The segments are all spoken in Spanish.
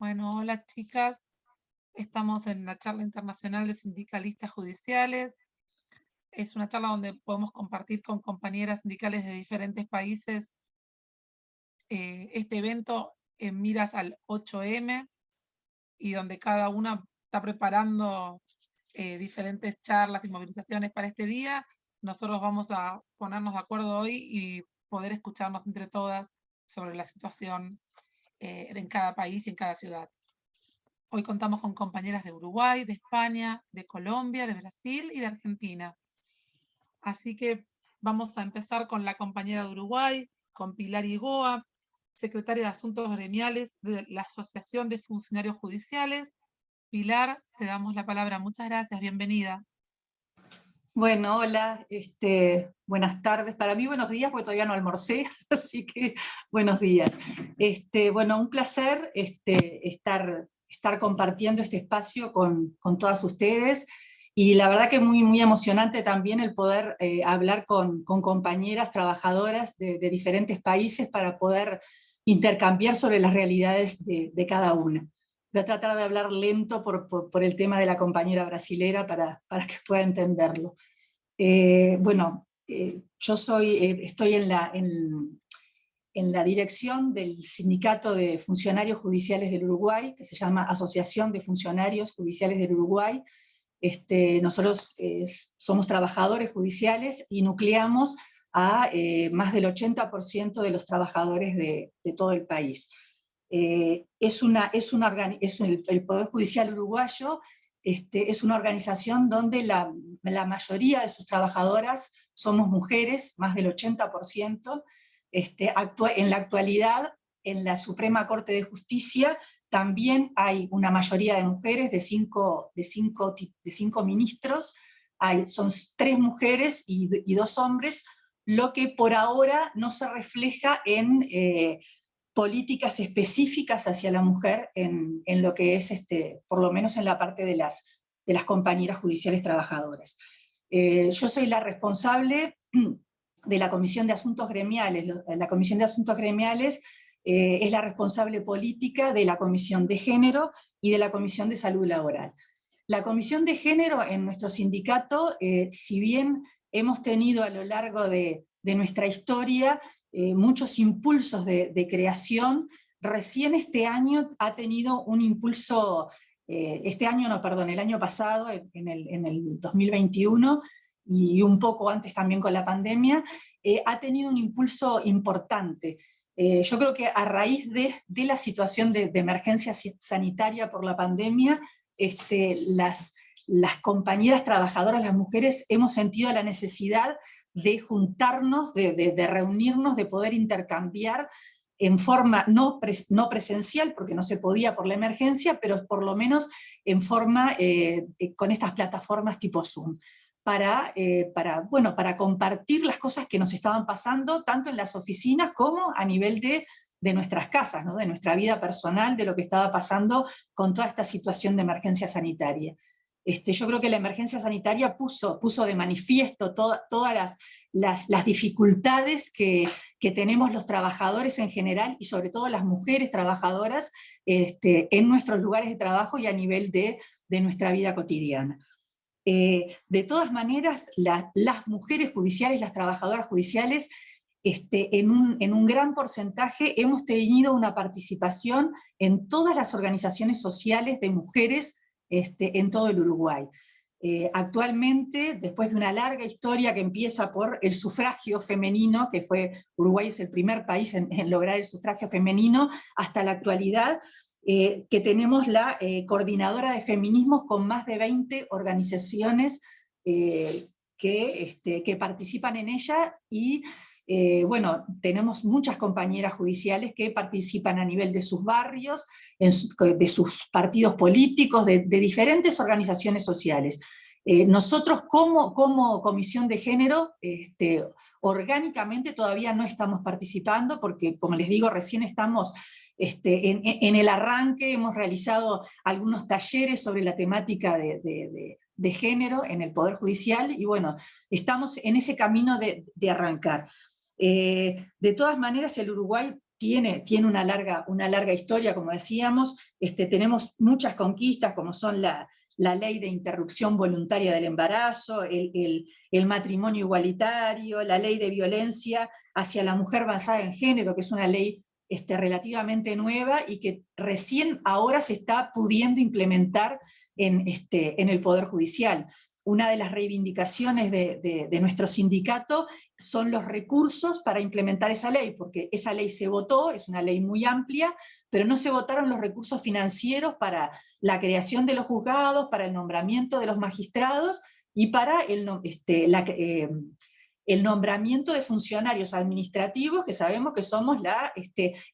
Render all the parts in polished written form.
Bueno, hola chicas, estamos en la charla internacional de sindicalistas judiciales. Es una charla donde podemos compartir con compañeras sindicales de diferentes países este evento en miras al 8M y donde cada una está preparando diferentes charlas y movilizaciones para este día. Nosotros vamos a ponernos de acuerdo hoy y poder escucharnos entre todas sobre la situación en cada país y en cada ciudad. Hoy contamos con compañeras de Uruguay, de España, de Colombia, de Brasil y de Argentina. Así que vamos a empezar con la compañera de Uruguay, con Pilar Igoa, secretaria de Asuntos Gremiales de la Asociación de Funcionarios Judiciales. Pilar, te damos la palabra. Muchas gracias, bienvenida. Bueno, hola, buenas tardes. Para mí buenos días porque todavía no almorcé, así que buenos días. Bueno, un placer estar compartiendo este espacio con todas ustedes, y la verdad que muy emocionante también el poder hablar con compañeras trabajadoras de diferentes países para poder intercambiar sobre las realidades de cada una. Voy a tratar de hablar lento por el tema de la compañera brasilera para que pueda entenderlo. Yo estoy en la dirección del Sindicato de Funcionarios Judiciales del Uruguay, que se llama Asociación de Funcionarios Judiciales del Uruguay. Nosotros somos trabajadores judiciales y nucleamos a más del 80% de los trabajadores de todo el país. El Poder Judicial uruguayo es una organización donde la mayoría de sus trabajadoras somos mujeres, más del 80%. En la actualidad, en la Suprema Corte de Justicia, también hay una mayoría de mujeres, de cinco ministros, son 3 mujeres y 2 hombres, lo que por ahora no se refleja en políticas específicas hacia la mujer en lo que es, por lo menos en la parte de las compañeras judiciales trabajadoras. Yo soy la responsable de la Comisión de Asuntos Gremiales. La Comisión de Asuntos Gremiales es la responsable política de la Comisión de Género y de la Comisión de Salud Laboral. La Comisión de Género en nuestro sindicato, si bien hemos tenido a lo largo de nuestra historia muchos impulsos de creación, recién este año ha tenido un impulso, el año pasado, en el 2021, y un poco antes también con la pandemia, ha tenido un impulso importante. Yo creo que a raíz de la situación de emergencia sanitaria por la pandemia, las compañeras trabajadoras, las mujeres, hemos sentido la necesidad de juntarnos, de reunirnos, de poder intercambiar en forma no presencial, porque no se podía por la emergencia, pero por lo menos en forma con estas plataformas tipo Zoom, para compartir las cosas que nos estaban pasando, tanto en las oficinas como a nivel de nuestras casas, ¿no? De nuestra vida personal, de lo que estaba pasando con toda esta situación de emergencia sanitaria. Yo creo que la emergencia sanitaria puso de manifiesto todas las dificultades que tenemos los trabajadores en general, y sobre todo las mujeres trabajadoras, en nuestros lugares de trabajo y a nivel de nuestra vida cotidiana. De todas maneras, las mujeres judiciales, las trabajadoras judiciales, en un gran porcentaje hemos tenido una participación en todas las organizaciones sociales de mujeres en todo el Uruguay. Actualmente, después de una larga historia que empieza por el sufragio femenino, Uruguay es el primer país en lograr el sufragio femenino, hasta la actualidad, que tenemos la coordinadora de feminismos con más de 20 organizaciones que participan en ella, y tenemos muchas compañeras judiciales que participan a nivel de sus barrios, de sus partidos políticos, de diferentes organizaciones sociales. Nosotros como Comisión de Género, orgánicamente todavía no estamos participando, porque, como les digo, recién estamos en el arranque. Hemos realizado algunos talleres sobre la temática de género en el Poder Judicial, y bueno, estamos en ese camino de arrancar. De todas maneras, el Uruguay tiene una larga historia, como decíamos. Tenemos muchas conquistas, como son la ley de interrupción voluntaria del embarazo, el matrimonio igualitario, la ley de violencia hacia la mujer basada en género, que es una ley relativamente nueva y que recién ahora se está pudiendo implementar en el Poder Judicial. Una de las reivindicaciones de nuestro sindicato son los recursos para implementar esa ley, porque esa ley se votó, es una ley muy amplia, pero no se votaron los recursos financieros para la creación de los juzgados, para el nombramiento de los magistrados y para el nombramiento de funcionarios administrativos, que sabemos que somos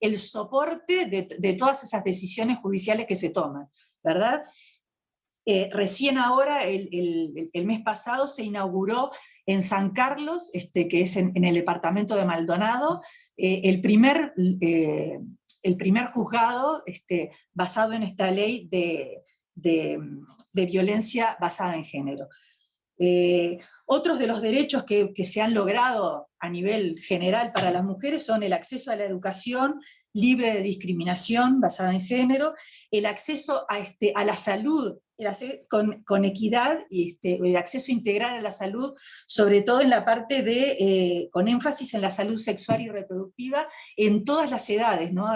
el soporte de todas esas decisiones judiciales que se toman, ¿verdad? Recién ahora, el mes pasado, se inauguró en San Carlos, que es en el departamento de Maldonado, el primer juzgado basado en esta ley de violencia basada en género. Otros de los derechos que se han logrado a nivel general para las mujeres son el acceso a la educación libre de discriminación basada en género, el acceso a la salud con equidad, y el acceso integral a la salud, sobre todo en la parte con énfasis en la salud sexual y reproductiva en todas las edades, ¿no?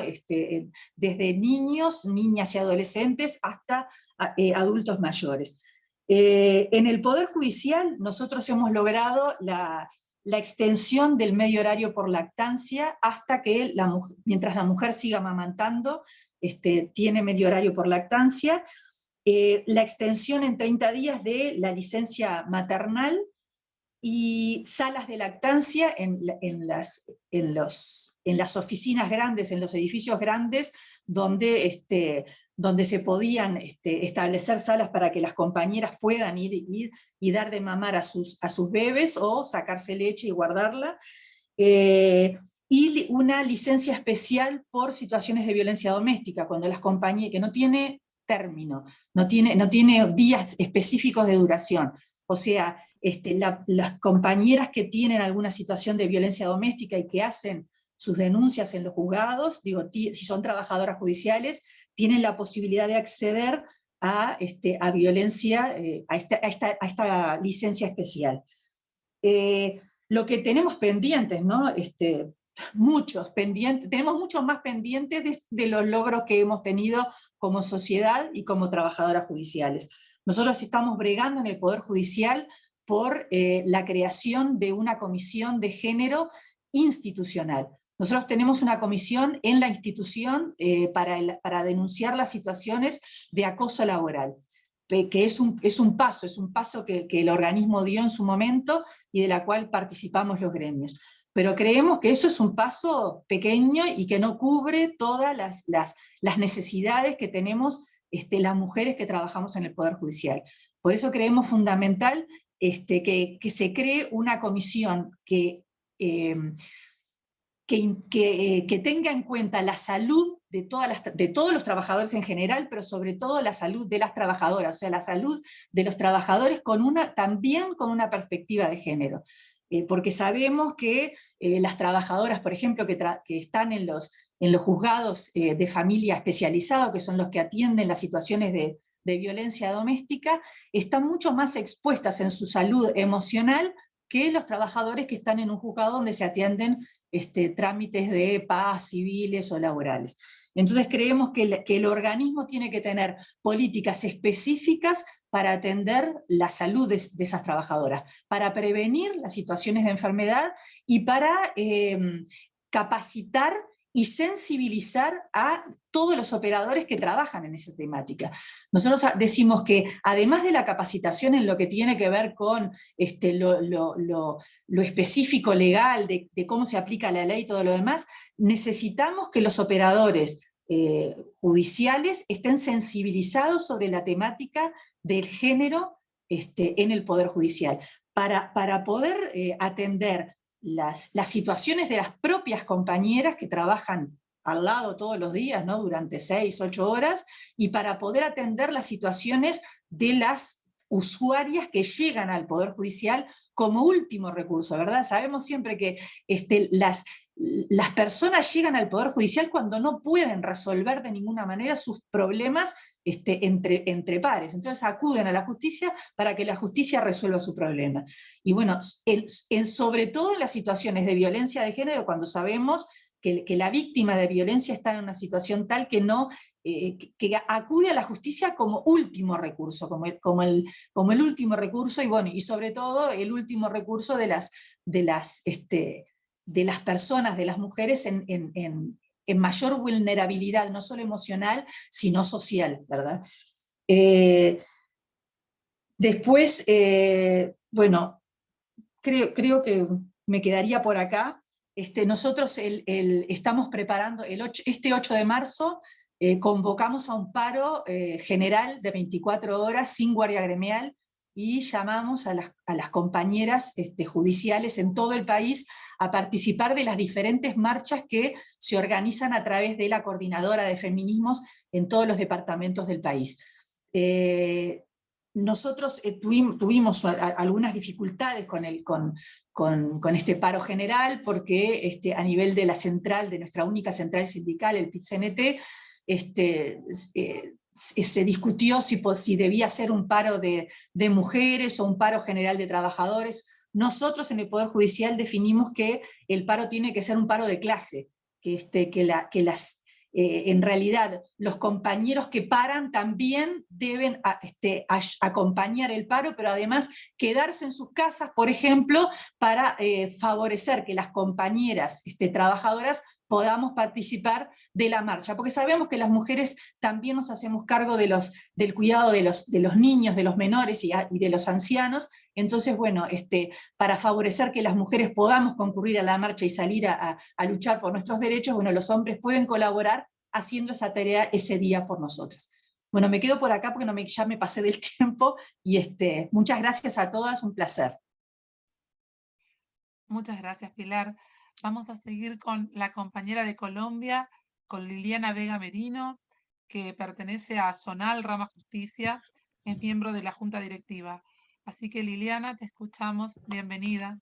Desde niños, niñas y adolescentes hasta adultos mayores. En el Poder Judicial nosotros hemos logrado la extensión del medio horario por lactancia hasta que, mientras la mujer siga amamantando, tiene medio horario por lactancia, la extensión en 30 días de la licencia maternal, y salas de lactancia en las oficinas grandes, en los edificios grandes, donde se podían establecer salas para que las compañeras puedan ir y dar de mamar a sus bebés, o sacarse leche y guardarla, y una licencia especial por situaciones de violencia doméstica, cuando las compañías, que no tiene término, no tiene días específicos de duración. O sea, las compañeras que tienen alguna situación de violencia doméstica y que hacen sus denuncias en los juzgados, si son trabajadoras judiciales, tienen la posibilidad de acceder a violencia, a esta licencia especial. Lo que tenemos pendientes, ¿no? Muchos pendientes, tenemos muchos más pendientes de los logros que hemos tenido como sociedad y como trabajadoras judiciales. Nosotros estamos bregando en el Poder Judicial por la creación de una comisión de género institucional. Nosotros tenemos una comisión en la institución para denunciar las situaciones de acoso laboral, que es un paso que el organismo dio en su momento y de la cual participamos los gremios. Pero creemos que eso es un paso pequeño y que no cubre todas las necesidades que tenemos las mujeres que trabajamos en el Poder Judicial. Por eso creemos fundamental que se cree una comisión que tenga en cuenta la salud de todos los trabajadores en general, pero sobre todo la salud de las trabajadoras, o sea, la salud de los trabajadores también con una perspectiva de género. Porque sabemos que las trabajadoras, por ejemplo, que están en los juzgados de familia especializados, que son los que atienden las situaciones de violencia doméstica, están mucho más expuestas en su salud emocional que los trabajadores que están en un juzgado donde se atienden trámites de paz, civiles o laborales. Entonces creemos que el organismo tiene que tener políticas específicas para atender la salud de esas trabajadoras, para prevenir las situaciones de enfermedad y para capacitar y sensibilizar a todos los operadores que trabajan en esa temática. Nosotros decimos que además de la capacitación en lo que tiene que ver con lo específico legal, de cómo se aplica la ley y todo lo demás, necesitamos que los operadores judiciales estén sensibilizados sobre la temática del género en el Poder Judicial, para poder atender las situaciones de las propias compañeras que trabajan al lado todos los días, ¿no? Durante 6, 8 horas, y para poder atender las situaciones de las usuarias que llegan al Poder Judicial como último recurso, ¿verdad? Sabemos siempre que las personas llegan al Poder Judicial cuando no pueden resolver de ninguna manera sus problemas entre pares. Entonces acuden a la justicia para que la justicia resuelva su problema. Y bueno, sobre todo en las situaciones de violencia de género, cuando sabemos que la víctima de violencia está en una situación tal que que acude a la justicia como último recurso, como el último recurso, y bueno, y sobre todo el último recurso de las personas, de las mujeres en mayor vulnerabilidad, no solo emocional, sino social, ¿verdad? Después, bueno, creo que me quedaría por acá. Nosotros estamos preparando, este 8 de marzo, convocamos a un paro general de 24 horas sin guardia gremial, y llamamos a las compañeras judiciales en todo el país a participar de las diferentes marchas que se organizan a través de la Coordinadora de Feminismos en todos los departamentos del país. Nosotros tuvimos algunas dificultades con este paro general, porque a nivel de la central, de nuestra única central sindical, el PIT-CNT, se discutió si debía ser un paro de mujeres o un paro general de trabajadores. Nosotros en el Poder Judicial definimos que el paro tiene que ser un paro de clase, en realidad los compañeros que paran también deben acompañar el paro, pero además quedarse en sus casas, por ejemplo, para favorecer que las compañeras trabajadoras podamos participar de la marcha, porque sabemos que las mujeres también nos hacemos cargo del cuidado de los niños, de los menores y de los ancianos. Entonces, bueno, para favorecer que las mujeres podamos concurrir a la marcha y salir a luchar por nuestros derechos, bueno, los hombres pueden colaborar haciendo esa tarea ese día por nosotras. Bueno, me quedo por acá porque ya me pasé del tiempo, y muchas gracias a todas, un placer. Muchas gracias, Pilar. Vamos a seguir con la compañera de Colombia, con Liliana Vega Merino, que pertenece a Zonal Rama Justicia, es miembro de la Junta Directiva. Así que, Liliana, te escuchamos. Bienvenida.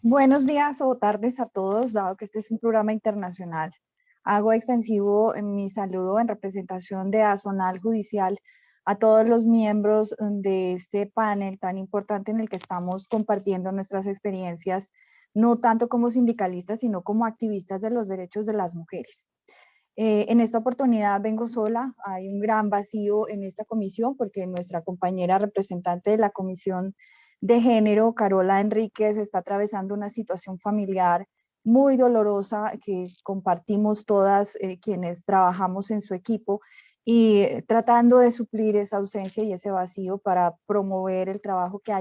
Buenos días o tardes a todos, dado que este es un programa internacional. Hago extensivo mi saludo en representación de Azonal Judicial a todos los miembros de este panel tan importante en el que estamos compartiendo nuestras experiencias, no tanto como sindicalistas, sino como activistas de los derechos de las mujeres. En esta oportunidad vengo sola, hay un gran vacío en esta comisión porque nuestra compañera representante de la Comisión de Género, Carola Enríquez, está atravesando una situación familiar muy dolorosa que compartimos todas quienes trabajamos en su equipo, y tratando de suplir esa ausencia y ese vacío para promover el trabajo que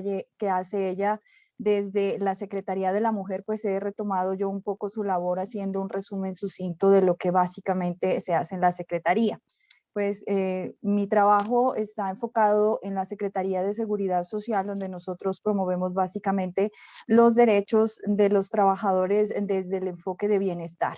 hace ella desde la Secretaría de la Mujer, pues he retomado yo un poco su labor haciendo un resumen sucinto de lo que básicamente se hace en la Secretaría. Pues mi trabajo está enfocado en la Secretaría de Seguridad Social, donde nosotros promovemos básicamente los derechos de los trabajadores desde el enfoque de bienestar.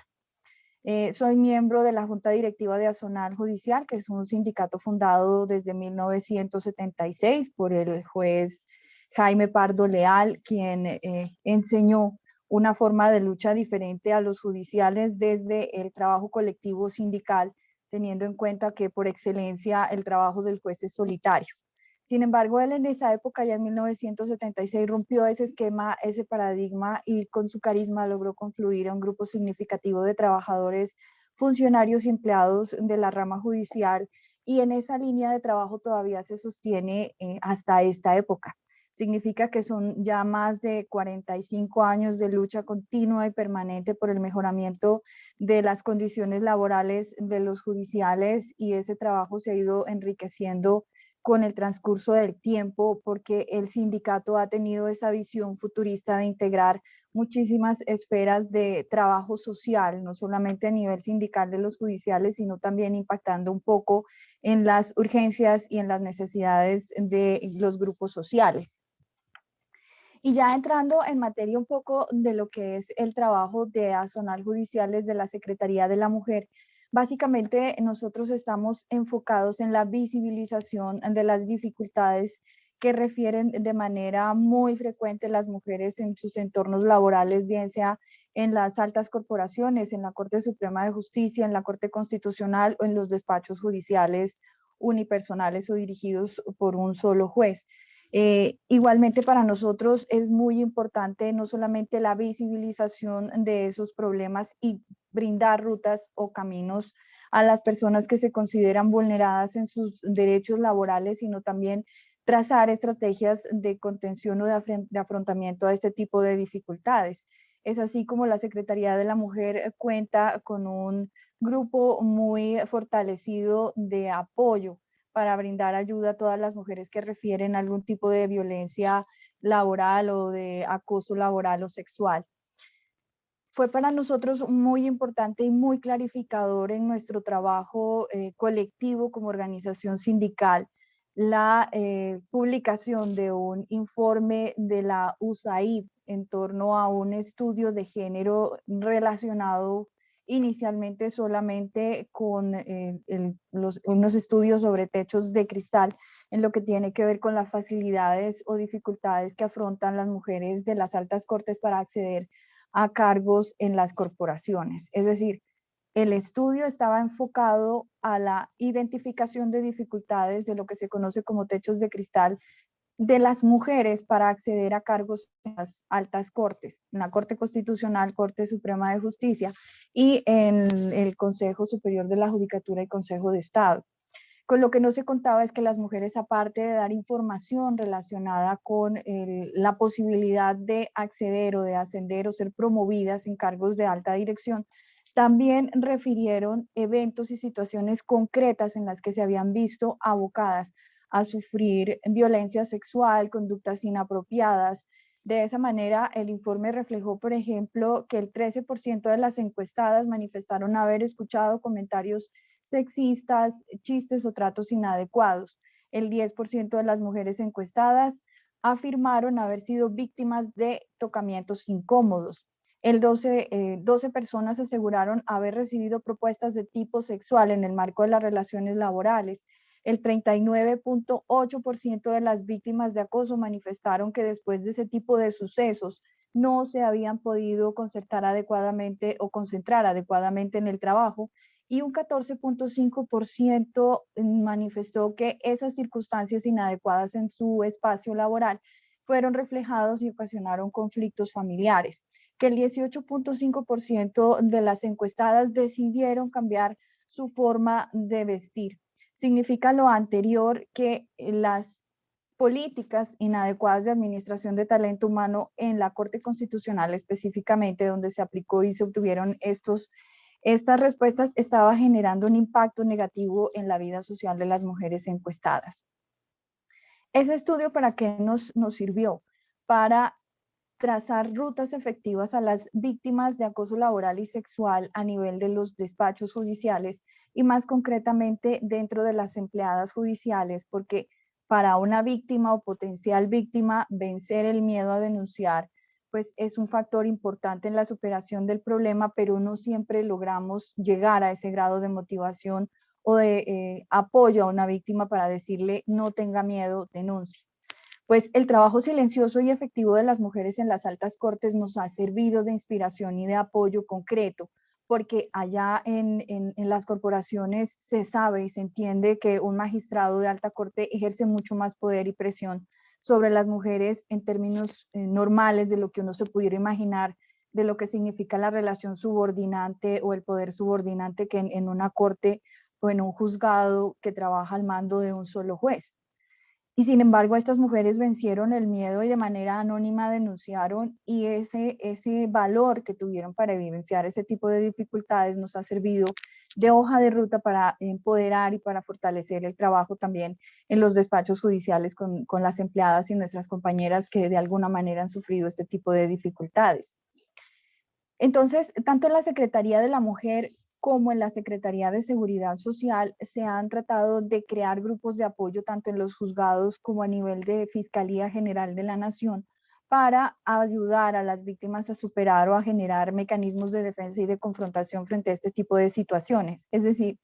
Soy miembro de la Junta Directiva de Azonal Judicial, que es un sindicato fundado desde 1976 por el juez Jaime Pardo Leal, quien enseñó una forma de lucha diferente a los judiciales desde el trabajo colectivo sindical, teniendo en cuenta que por excelencia el trabajo del juez es solitario. Sin embargo, él en esa época, ya en 1976, rompió ese esquema, ese paradigma, y con su carisma logró confluir a un grupo significativo de trabajadores, funcionarios y empleados de la rama judicial, y en esa línea de trabajo todavía se sostiene hasta esta época. Significa que son ya más de 45 años de lucha continua y permanente por el mejoramiento de las condiciones laborales de los judiciales, y ese trabajo se ha ido enriqueciendo con el transcurso del tiempo, porque el sindicato ha tenido esa visión futurista de integrar muchísimas esferas de trabajo social, no solamente a nivel sindical de los judiciales, sino también impactando un poco en las urgencias y en las necesidades de los grupos sociales. Y ya entrando en materia un poco de lo que es el trabajo de Azonal Judiciales de la Secretaría de la Mujer, Básicamente, nosotros estamos enfocados en la visibilización de las dificultades que refieren de manera muy frecuente las mujeres en sus entornos laborales, bien sea en las altas corporaciones, en la Corte Suprema de Justicia, en la Corte Constitucional o en los despachos judiciales unipersonales o dirigidos por un solo juez. Igualmente para nosotros es muy importante no solamente la visibilización de esos problemas y brindar rutas o caminos a las personas que se consideran vulneradas en sus derechos laborales, sino también trazar estrategias de contención o de afrontamiento a este tipo de dificultades. Es así como la Secretaría de la Mujer cuenta con un grupo muy fortalecido de apoyo para brindar ayuda a todas las mujeres que refieren a algún tipo de violencia laboral o de acoso laboral o sexual. Fue para nosotros muy importante y muy clarificador en nuestro trabajo colectivo como organización sindical la publicación de un informe de la USAID en torno a un estudio de género relacionado inicialmente solamente con unos estudios sobre techos de cristal en lo que tiene que ver con las facilidades o dificultades que afrontan las mujeres de las altas cortes para acceder a cargos en las corporaciones. Es decir, el estudio estaba enfocado a la identificación de dificultades de lo que se conoce como techos de cristal de las mujeres para acceder a cargos en las altas cortes, en la Corte Constitucional, Corte Suprema de Justicia y en el Consejo Superior de la Judicatura y Consejo de Estado. Con lo que no se contaba es que las mujeres, aparte de dar información relacionada con la posibilidad de acceder o de ascender o ser promovidas en cargos de alta dirección, también refirieron eventos y situaciones concretas en las que se habían visto abocadas a sufrir violencia sexual, conductas inapropiadas. De esa manera, el informe reflejó, por ejemplo, que el 13% de las encuestadas manifestaron haber escuchado comentarios sexistas, chistes o tratos inadecuados. El 10% de las mujeres encuestadas afirmaron haber sido víctimas de tocamientos incómodos. 12 personas aseguraron haber recibido propuestas de tipo sexual en el marco de las relaciones laborales. El 39.8% de las víctimas de acoso manifestaron que después de ese tipo de sucesos no se habían podido concertar adecuadamente o concentrar adecuadamente en el trabajo, y un 14.5% manifestó que esas circunstancias inadecuadas en su espacio laboral fueron reflejados y ocasionaron conflictos familiares, que el 18.5% de las encuestadas decidieron cambiar su forma de vestir. Significa lo anterior que las políticas inadecuadas de administración de talento humano en la Corte Constitucional específicamente, donde se aplicó y se obtuvieron estas respuestas, estaba generando un impacto negativo en la vida social de las mujeres encuestadas. Ese estudio, ¿para qué nos sirvió? Para trazar rutas efectivas a las víctimas de acoso laboral y sexual a nivel de los despachos judiciales y más concretamente dentro de las empleadas judiciales, porque para una víctima o potencial víctima vencer el miedo a denunciar pues es un factor importante en la superación del problema, pero no siempre logramos llegar a ese grado de motivación o de apoyo a una víctima para decirle no tenga miedo, denuncie. Pues el trabajo silencioso y efectivo de las mujeres en las altas cortes nos ha servido de inspiración y de apoyo concreto, porque allá en las corporaciones se sabe y se entiende que un magistrado de alta corte ejerce mucho más poder y presión sobre las mujeres en términos normales de lo que uno se pudiera imaginar, de lo que significa la relación subordinante o el poder subordinante que en una corte o en un juzgado que trabaja al mando de un solo juez. Y sin embargo, estas mujeres vencieron el miedo y de manera anónima denunciaron, y ese valor que tuvieron para evidenciar ese tipo de dificultades nos ha servido de hoja de ruta para empoderar y para fortalecer el trabajo también en los despachos judiciales con las empleadas y nuestras compañeras que de alguna manera han sufrido este tipo de dificultades. Entonces, tanto en la Secretaría de la Mujer como en la Secretaría de Seguridad Social se han tratado de crear grupos de apoyo tanto en los juzgados como a nivel de Fiscalía General de la Nación para ayudar a las víctimas a superar o a generar mecanismos de defensa y de confrontación frente a este tipo de situaciones. Es decir,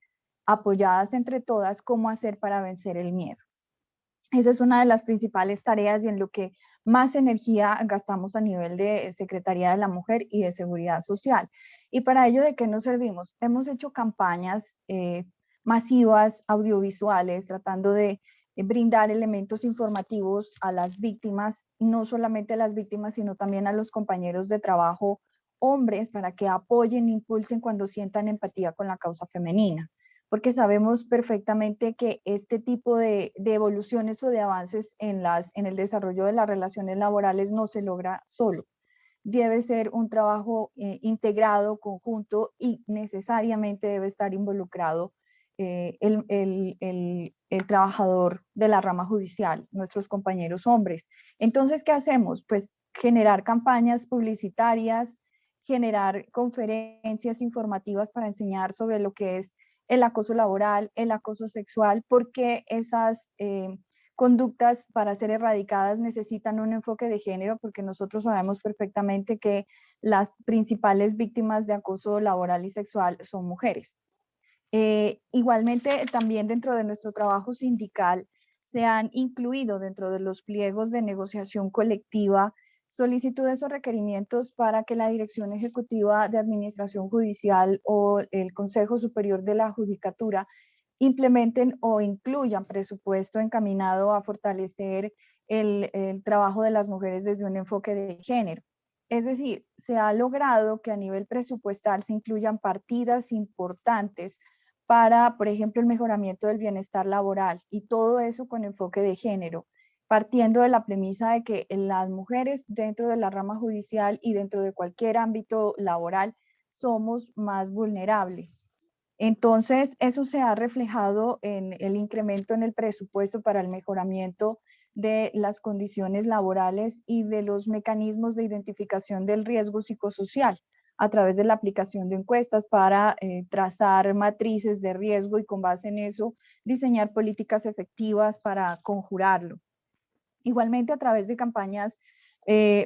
apoyadas entre todas, cómo hacer para vencer el miedo. Esa es una de las principales tareas y en lo que más energía gastamos a nivel de Secretaría de la Mujer y de Seguridad Social. Y para ello, ¿de qué nos servimos? Hemos hecho campañas masivas, audiovisuales, tratando de brindar elementos informativos a las víctimas, no solamente a las víctimas, sino también a los compañeros de trabajo hombres para que apoyen, impulsen cuando sientan empatía con la causa femenina, porque sabemos perfectamente que este tipo de evoluciones o de avances en el desarrollo de las relaciones laborales no se logra solo. Debe ser un trabajo integrado, conjunto, y necesariamente debe estar involucrado el trabajador de la rama judicial, nuestros compañeros hombres. Entonces, ¿qué hacemos? Pues generar campañas publicitarias, generar conferencias informativas para enseñar sobre lo que es el acoso laboral, el acoso sexual, porque esas conductas para ser erradicadas necesitan un enfoque de género, porque nosotros sabemos perfectamente que las principales víctimas de acoso laboral y sexual son mujeres. Igualmente, también dentro de nuestro trabajo sindical se han incluido dentro de los pliegos de negociación colectiva solicitudes o requerimientos para que la Dirección Ejecutiva de Administración Judicial o el Consejo Superior de la Judicatura implementen o incluyan presupuesto encaminado a fortalecer el trabajo de las mujeres desde un enfoque de género. Es decir, se ha logrado que a nivel presupuestal se incluyan partidas importantes para, por ejemplo, el mejoramiento del bienestar laboral, y todo eso con enfoque de género, partiendo de la premisa de que las mujeres dentro de la rama judicial y dentro de cualquier ámbito laboral somos más vulnerables. Entonces, eso se ha reflejado en el incremento en el presupuesto para el mejoramiento de las condiciones laborales y de los mecanismos de identificación del riesgo psicosocial a través de la aplicación de encuestas para trazar matrices de riesgo y con base en eso diseñar políticas efectivas para conjurarlo. Igualmente, a través de campañas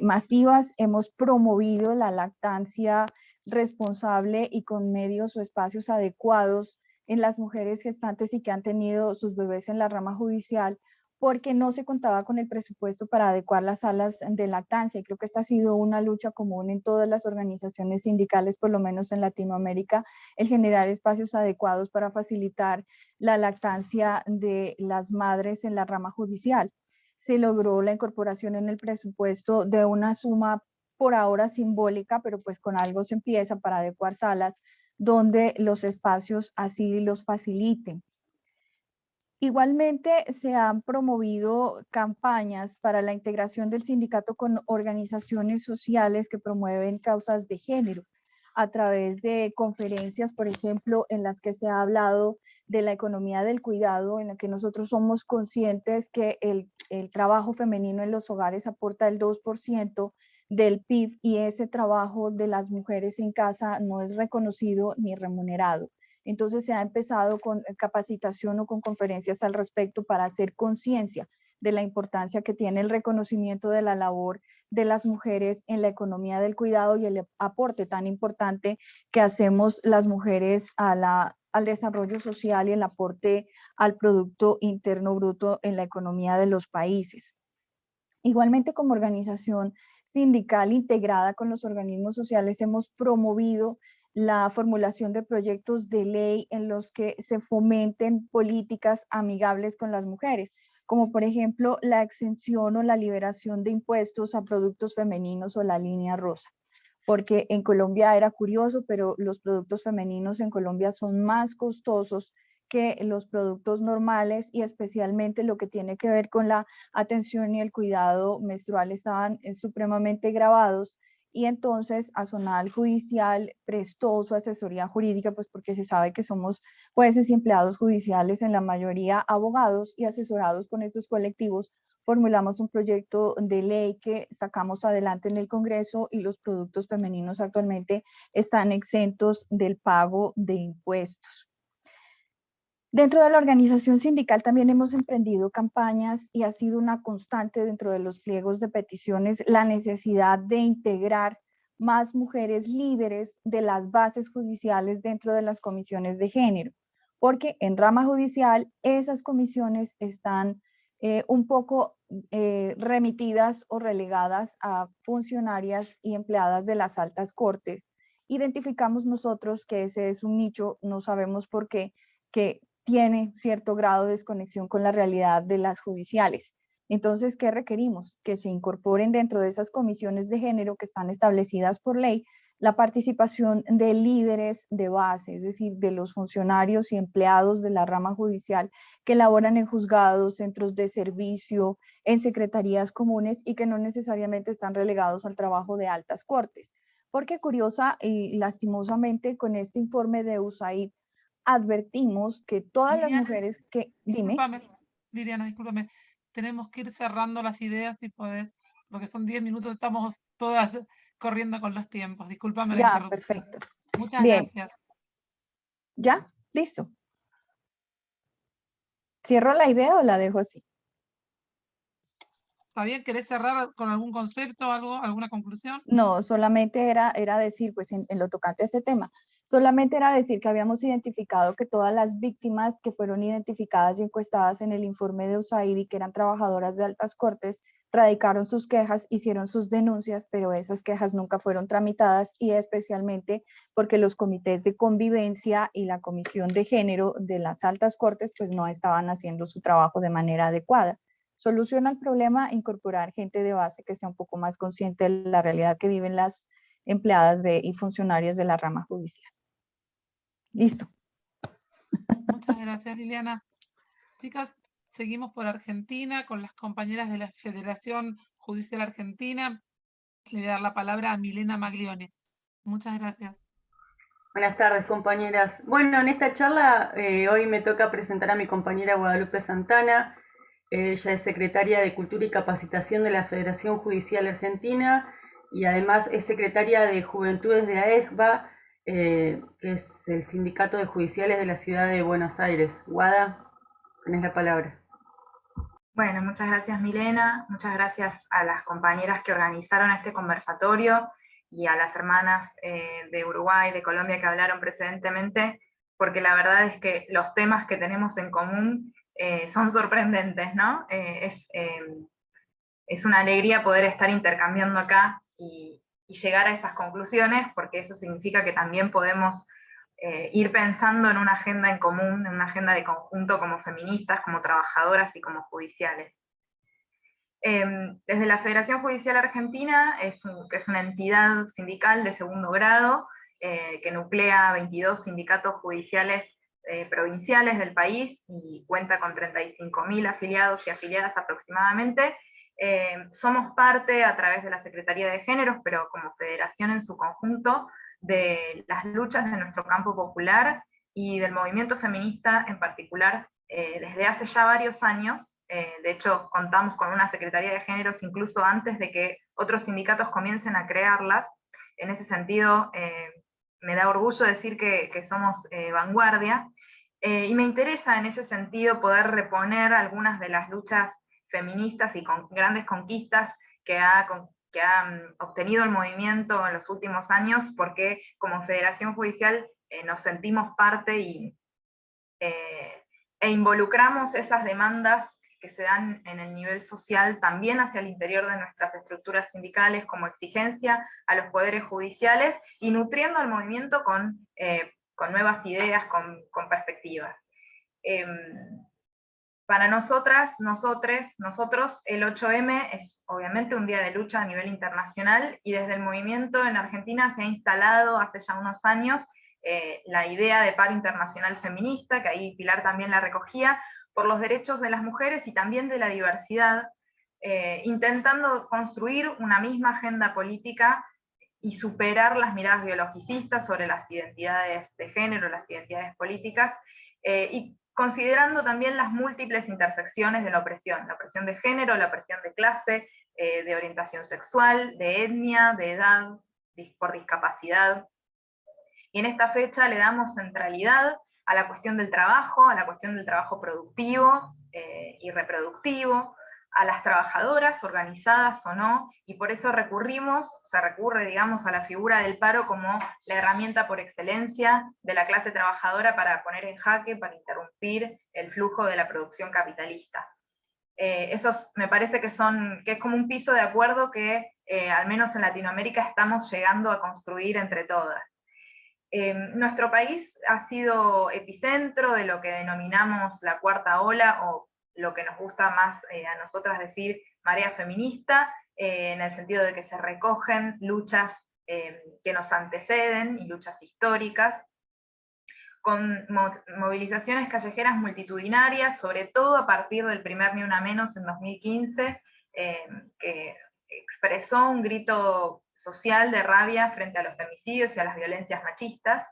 masivas hemos promovido la lactancia responsable y con medios o espacios adecuados en las mujeres gestantes y que han tenido sus bebés en la rama judicial, porque no se contaba con el presupuesto para adecuar las salas de lactancia. Y creo que esta ha sido una lucha común en todas las organizaciones sindicales, por lo menos en Latinoamérica, el generar espacios adecuados para facilitar la lactancia de las madres en la rama judicial. Se logró la incorporación en el presupuesto de una suma por ahora simbólica, pero pues con algo se empieza para adecuar salas donde los espacios así los faciliten. Igualmente se han promovido campañas para la integración del sindicato con organizaciones sociales que promueven causas de género a través de conferencias, por ejemplo, en las que se ha hablado de la economía del cuidado, en la que nosotros somos conscientes que el trabajo femenino en los hogares aporta el 2% del PIB y ese trabajo de las mujeres en casa no es reconocido ni remunerado. Entonces se ha empezado con capacitación o con conferencias al respecto para hacer conciencia de la importancia que tiene el reconocimiento de la labor de las mujeres en la economía del cuidado y el aporte tan importante que hacemos las mujeres al desarrollo social y el aporte al Producto Interno Bruto en la economía de los países. Igualmente, como organización sindical integrada con los organismos sociales, hemos promovido la formulación de proyectos de ley en los que se fomenten políticas amigables con las mujeres, como por ejemplo la exención o la liberación de impuestos a productos femeninos o la línea rosa. Porque en Colombia era curioso, pero los productos femeninos en Colombia son más costosos que los productos normales, y especialmente lo que tiene que ver con la atención y el cuidado menstrual estaban supremamente gravados, y entonces Azonal Judicial prestó su asesoría jurídica, pues porque se sabe que somos jueces y empleados judiciales en la mayoría abogados y asesorados con estos colectivos. Formulamos un proyecto de ley que sacamos adelante en el Congreso y los productos femeninos actualmente están exentos del pago de impuestos. Dentro de la organización sindical también hemos emprendido campañas y ha sido una constante dentro de los pliegos de peticiones la necesidad de integrar más mujeres líderes de las bases judiciales dentro de las comisiones de género, porque en rama judicial esas comisiones están un poco remitidas o relegadas a funcionarias y empleadas de las altas cortes. Identificamos nosotros que ese es un nicho, no sabemos por qué, que tiene cierto grado de desconexión con la realidad de las judiciales. Entonces, ¿qué requerimos? Que se incorporen dentro de esas comisiones de género que están establecidas por ley la participación de líderes de base, es decir, de los funcionarios y empleados de la rama judicial que laboran en juzgados, centros de servicio, en secretarías comunes y que no necesariamente están relegados al trabajo de altas cortes. Porque curiosa y lastimosamente con este informe de USAID advertimos que todas las mujeres que... Dime. Discúlpame, Liliana, discúlpame. Tenemos que ir cerrando las ideas si podés, porque son 10 minutos, estamos todas corriendo con los tiempos. Discúlpame la Ya, interrupción. perfecto. Muchas Bien. gracias. ¿Ya? ¿Listo? ¿Cierro la idea o la dejo así? ¿Está bien? ¿Querés cerrar con algún concepto, alguna conclusión? No, solamente era decir, pues en lo tocante a este tema, solamente era decir que habíamos identificado que todas las víctimas que fueron identificadas y encuestadas en el informe de USAID y que eran trabajadoras de altas cortes, radicaron sus quejas, hicieron sus denuncias, pero esas quejas nunca fueron tramitadas y especialmente porque los comités de convivencia y la comisión de género de las altas cortes pues no estaban haciendo su trabajo de manera adecuada. Soluciona el problema, incorporar gente de base que sea un poco más consciente de la realidad que viven las empleadas y funcionarias de la rama judicial. Listo. Muchas gracias, Liliana. Chicas, seguimos por Argentina con las compañeras de la Federación Judicial Argentina. Le voy a dar la palabra a Milena Maglione. Muchas gracias. Buenas tardes, compañeras. Bueno, en esta charla hoy me toca presentar a mi compañera Guadalupe Santana. Ella es secretaria de Cultura y Capacitación de la Federación Judicial Argentina y además es secretaria de Juventudes de AEJBA, que es el Sindicato de Judiciales de la Ciudad de Buenos Aires. Guada, tenés la palabra. Bueno, muchas gracias Milena, muchas gracias a las compañeras que organizaron este conversatorio y a las hermanas de Uruguay, de Colombia que hablaron precedentemente, porque la verdad es que los temas que tenemos en común son sorprendentes, ¿no? Es una alegría poder estar intercambiando acá y llegar a esas conclusiones, porque eso significa que también podemos ir pensando en una agenda en común, en una agenda de conjunto como feministas, como trabajadoras y como judiciales. Desde la Federación Judicial Argentina, que es una entidad sindical de segundo grado, que nuclea 22 sindicatos judiciales provinciales del país y cuenta con 35.000 afiliados y afiliadas aproximadamente. Somos parte, a través de la Secretaría de Géneros, pero como federación en su conjunto, de las luchas de nuestro campo popular y del movimiento feminista en particular desde hace ya varios años. De hecho, contamos con una Secretaría de Géneros incluso antes de que otros sindicatos comiencen a crearlas. En ese sentido, me da orgullo decir que somos vanguardia, y me interesa en ese sentido poder reponer algunas de las luchas feministas y con grandes conquistas que ha obtenido el movimiento en los últimos años, porque como Federación Judicial nos sentimos parte e involucramos esas demandas que se dan en el nivel social también hacia el interior de nuestras estructuras sindicales como exigencia a los poderes judiciales y nutriendo el movimiento con nuevas ideas, con perspectivas. Para nosotros, el 8M es obviamente un día de lucha a nivel internacional y desde el movimiento en Argentina se ha instalado hace ya unos años la idea de paro internacional feminista, que ahí Pilar también la recogía, por los derechos de las mujeres y también de la diversidad, intentando construir una misma agenda política y superar las miradas biologicistas sobre las identidades de género, las identidades políticas, y considerando también las múltiples intersecciones de la opresión de género, la opresión de clase, de orientación sexual, de etnia, de edad, por discapacidad. Y en esta fecha le damos centralidad a la cuestión del trabajo productivo y reproductivo, a las trabajadoras, organizadas o no, y por eso se recurre, digamos, a la figura del paro como la herramienta por excelencia de la clase trabajadora para poner en jaque, para interrumpir el flujo de la producción capitalista. Esos me parece que es como un piso de acuerdo que al menos en Latinoamérica estamos llegando a construir entre todas. Nuestro país ha sido epicentro de lo que denominamos la cuarta ola, o lo que nos gusta más a nosotras decir marea feminista, en el sentido de que se recogen luchas que nos anteceden y luchas históricas, con movilizaciones callejeras multitudinarias, sobre todo a partir del primer Ni Una Menos en 2015, que expresó un grito social de rabia frente a los femicidios y a las violencias machistas,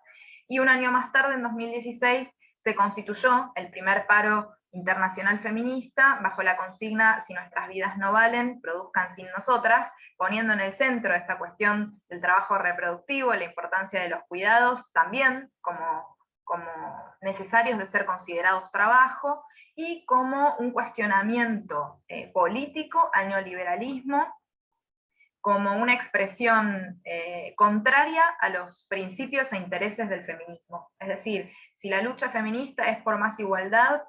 y un año más tarde, en 2016, se constituyó el primer paro internacional feminista bajo la consigna "Si nuestras vidas no valen, produzcan sin nosotras", poniendo en el centro esta cuestión del trabajo reproductivo, la importancia de los cuidados también como necesarios de ser considerados trabajo, y como un cuestionamiento político al neoliberalismo, como una expresión contraria a los principios e intereses del feminismo. Es decir, si la lucha feminista es por más igualdad,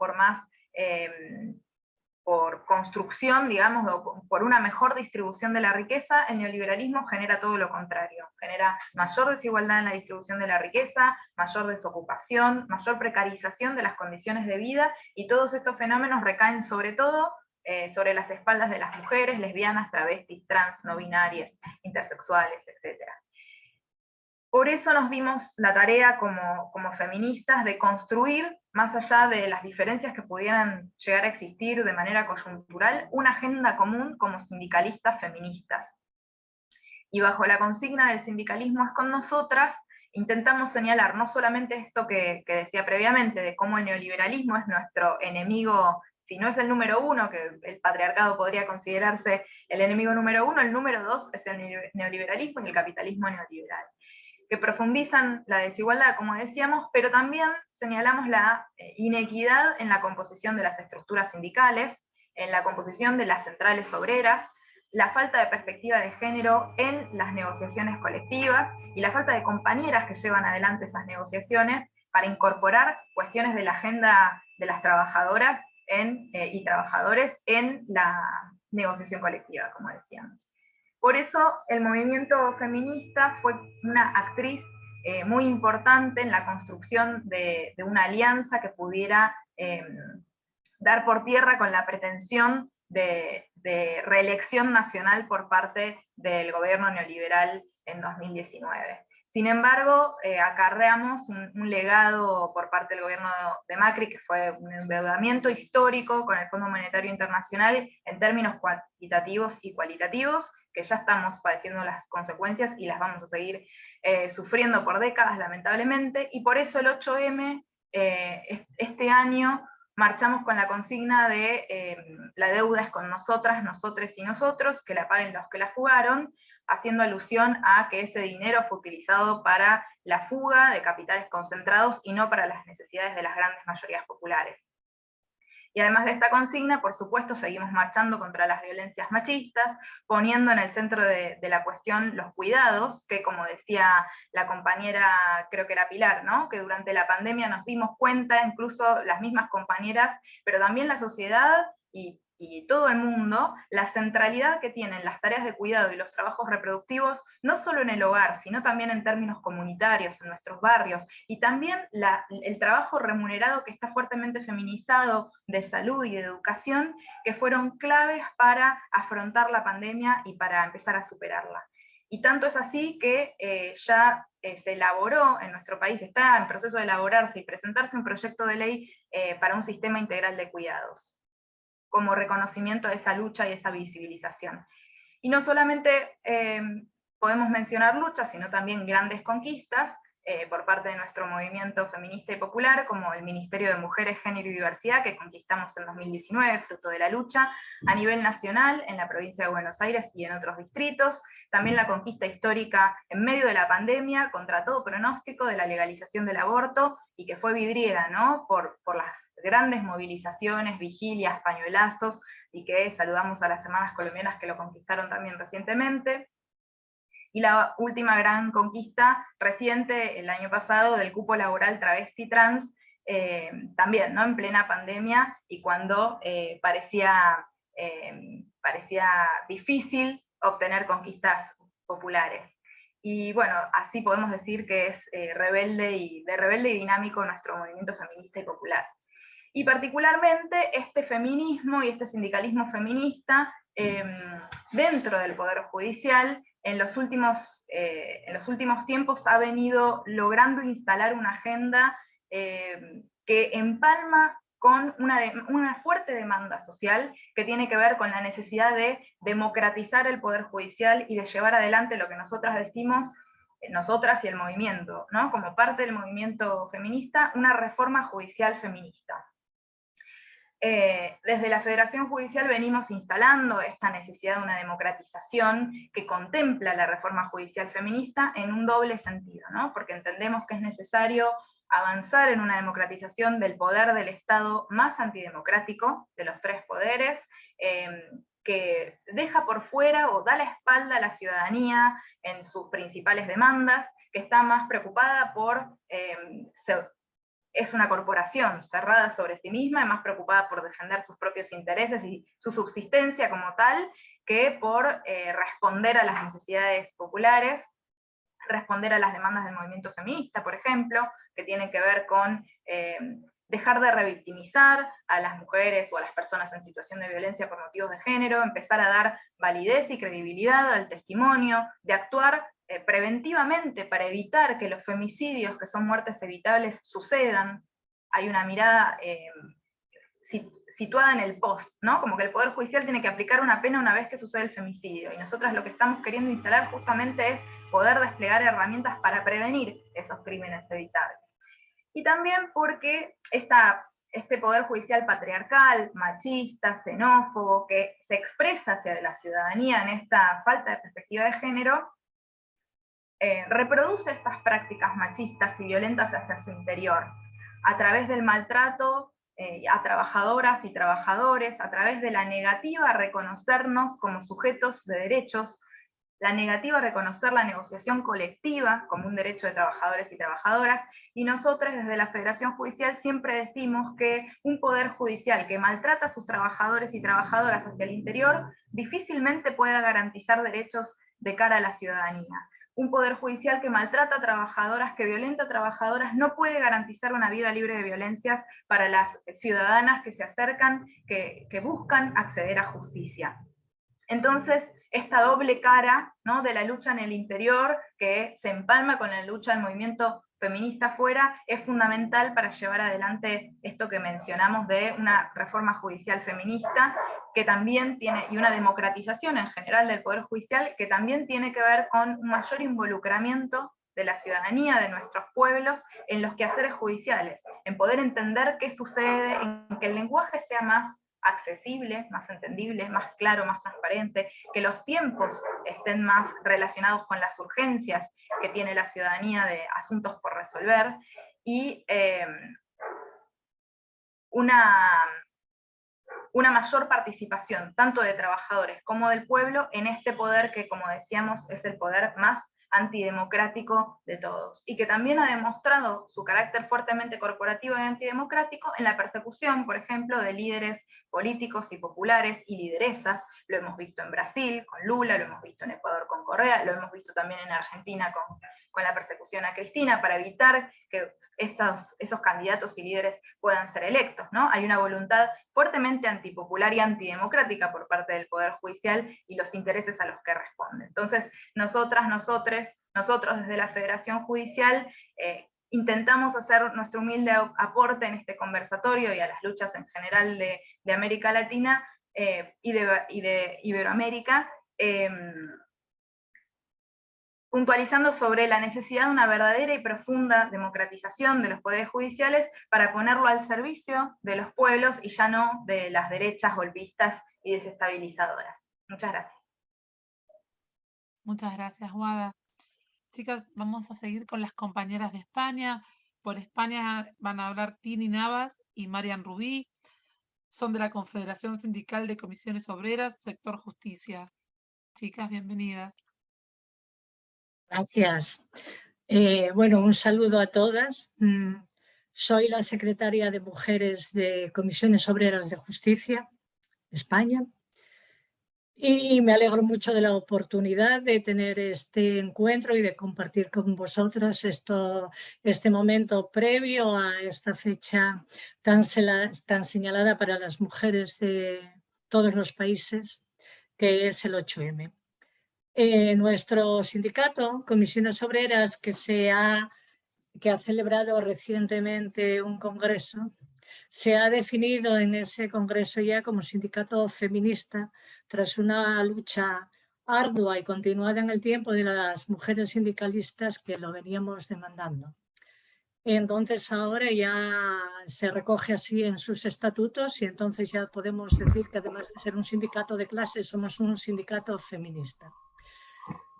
por construcción, digamos, por una mejor distribución de la riqueza, el neoliberalismo genera todo lo contrario. Genera mayor desigualdad en la distribución de la riqueza, mayor desocupación, mayor precarización de las condiciones de vida, y todos estos fenómenos recaen sobre todo sobre las espaldas de las mujeres, lesbianas, travestis, trans, no binarias, intersexuales, etc. Por eso nos dimos la tarea como feministas de construir, más allá de las diferencias que pudieran llegar a existir de manera coyuntural, una agenda común como sindicalistas feministas. Y bajo la consigna del sindicalismo es con nosotras, intentamos señalar no solamente esto que decía previamente, de cómo el neoliberalismo es nuestro enemigo, si no es el número uno, que el patriarcado podría considerarse el enemigo número uno, el número dos es el neoliberalismo y el capitalismo neoliberal, que profundizan la desigualdad, como decíamos, pero también señalamos la inequidad en la composición de las estructuras sindicales, en la composición de las centrales obreras, la falta de perspectiva de género en las negociaciones colectivas y la falta de compañeras que llevan adelante esas negociaciones para incorporar cuestiones de la agenda de las trabajadoras y trabajadores en la negociación colectiva, como decíamos. Por eso el movimiento feminista fue una actriz muy importante en la construcción de una alianza que pudiera dar por tierra con la pretensión de reelección nacional por parte del gobierno neoliberal en 2019. Sin embargo, acarreamos un legado por parte del gobierno de Macri, que fue un endeudamiento histórico con el Fondo Monetario Internacional en términos cuantitativos y cualitativos, que ya estamos padeciendo las consecuencias y las vamos a seguir sufriendo por décadas, lamentablemente, y por eso el 8M, este año, marchamos con la consigna de la deuda es con nosotras, nosotres y nosotros, que la paguen los que la fugaron, haciendo alusión a que ese dinero fue utilizado para la fuga de capitales concentrados y no para las necesidades de las grandes mayorías populares. Y además de esta consigna, por supuesto, seguimos marchando contra las violencias machistas, poniendo en el centro de la cuestión los cuidados, que como decía la compañera, creo que era Pilar, ¿no? Que durante la pandemia nos dimos cuenta, incluso las mismas compañeras, pero también la sociedad y todo el mundo, la centralidad que tienen las tareas de cuidado y los trabajos reproductivos, no solo en el hogar, sino también en términos comunitarios, en nuestros barrios, y también el trabajo remunerado que está fuertemente feminizado de salud y de educación, que fueron claves para afrontar la pandemia y para empezar a superarla. Y tanto es así que ya se elaboró en nuestro país, está en proceso de elaborarse y presentarse un proyecto de ley para un sistema integral de cuidados, como reconocimiento de esa lucha y esa visibilización. Y no solamente podemos mencionar luchas, sino también grandes conquistas. por parte de nuestro movimiento feminista y popular, como el Ministerio de Mujeres, Género y Diversidad, que conquistamos en 2019, fruto de la lucha, a nivel nacional, en la provincia de Buenos Aires y en otros distritos, también la conquista histórica en medio de la pandemia, contra todo pronóstico, de la legalización del aborto, y que fue vidriera, ¿no? por las grandes movilizaciones, vigilias, pañuelazos, y que saludamos a las hermanas colombianas que lo conquistaron también recientemente. Y la última gran conquista reciente, el año pasado, del cupo laboral travesti trans, también, ¿no? En plena pandemia, y cuando parecía difícil obtener conquistas populares. Y bueno, así podemos decir que es de rebelde y dinámico nuestro movimiento feminista y popular. Y particularmente este feminismo y este sindicalismo feminista dentro del Poder Judicial en los últimos tiempos ha venido logrando instalar una agenda que empalma con una fuerte demanda social que tiene que ver con la necesidad de democratizar el Poder Judicial y de llevar adelante lo que nosotras decimos, nosotras y el movimiento, ¿no? Como parte del movimiento feminista, una reforma judicial feminista. Desde la Federación Judicial venimos instalando esta necesidad de una democratización que contempla la reforma judicial feminista en un doble sentido, ¿no? Porque entendemos que es necesario avanzar en una democratización del poder del Estado más antidemocrático, de los tres poderes, que deja por fuera o da la espalda a la ciudadanía en sus principales demandas, que está más preocupada por es una corporación cerrada sobre sí misma, y más preocupada por defender sus propios intereses y su subsistencia como tal, que por responder a las necesidades populares, responder a las demandas del movimiento feminista, por ejemplo, que tienen que ver con dejar de revictimizar a las mujeres o a las personas en situación de violencia por motivos de género, empezar a dar validez y credibilidad al testimonio, de actuar preventivamente para evitar que los femicidios, que son muertes evitables, sucedan. Hay una mirada situada en el post, ¿no? Como que el Poder Judicial tiene que aplicar una pena una vez que sucede el femicidio, y nosotras lo que estamos queriendo instalar justamente es poder desplegar herramientas para prevenir esos crímenes evitables. Y también porque este Poder Judicial patriarcal, machista, xenófobo, que se expresa hacia la ciudadanía en esta falta de perspectiva de género, reproduce estas prácticas machistas y violentas hacia su interior, a través del maltrato a trabajadoras y trabajadores, a través de la negativa a reconocernos como sujetos de derechos, la negativa a reconocer la negociación colectiva como un derecho de trabajadores y trabajadoras, y nosotros desde la Federación Judicial siempre decimos que un poder judicial que maltrata a sus trabajadores y trabajadoras hacia el interior difícilmente pueda garantizar derechos de cara a la ciudadanía. Un poder judicial que maltrata a trabajadoras, que violenta a trabajadoras, no puede garantizar una vida libre de violencias para las ciudadanas que se acercan, que buscan acceder a justicia. Entonces, esta doble cara, ¿no?, de la lucha en el interior, que se empalma con la lucha del movimiento feminista afuera, es fundamental para llevar adelante esto que mencionamos de una reforma judicial feminista, que también tiene, y una democratización en general del Poder Judicial, que también tiene que ver con un mayor involucramiento de la ciudadanía, de nuestros pueblos, en los quehaceres judiciales, en poder entender qué sucede, en que el lenguaje sea más accesible, más entendible, más claro, más transparente, que los tiempos estén más relacionados con las urgencias que tiene la ciudadanía de asuntos por resolver, y una mayor participación, tanto de trabajadores como del pueblo, en este poder que, como decíamos, es el poder más antidemocrático de todos, y que también ha demostrado su carácter fuertemente corporativo y antidemocrático en la persecución, por ejemplo, de líderes políticos y populares y lideresas. Lo hemos visto en Brasil con Lula, lo hemos visto en Ecuador con Correa, lo hemos visto también en Argentina con la persecución a Cristina, para evitar que esos candidatos y líderes puedan ser electos, ¿no? Hay una voluntad fuertemente antipopular y antidemocrática por parte del Poder Judicial y los intereses a los que responde. Entonces, nosotros desde la Federación Judicial intentamos hacer nuestro humilde aporte en este conversatorio y a las luchas en general de América Latina y de Iberoamérica, puntualizando sobre la necesidad de una verdadera y profunda democratización de los poderes judiciales para ponerlo al servicio de los pueblos y ya no de las derechas golpistas y desestabilizadoras. Muchas gracias. Muchas gracias, Guada. Chicas, vamos a seguir con las compañeras de España. Por España van a hablar Tini Navas y Marian Rubí. Son de la Confederación Sindical de Comisiones Obreras, Sector Justicia. Chicas, bienvenidas. Gracias. Bueno, un saludo a todas. Soy la secretaria de Mujeres de Comisiones Obreras de Justicia de España y me alegro mucho de la oportunidad de tener este encuentro y de compartir con vosotras este momento previo a esta fecha tan señalada para las mujeres de todos los países, que es el 8M. Nuestro sindicato, Comisiones Obreras, que ha celebrado recientemente un congreso, se ha definido en ese congreso ya como sindicato feminista tras una lucha ardua y continuada en el tiempo de las mujeres sindicalistas que lo veníamos demandando. Entonces ahora ya se recoge así en sus estatutos y entonces ya podemos decir que además de ser un sindicato de clase somos un sindicato feminista.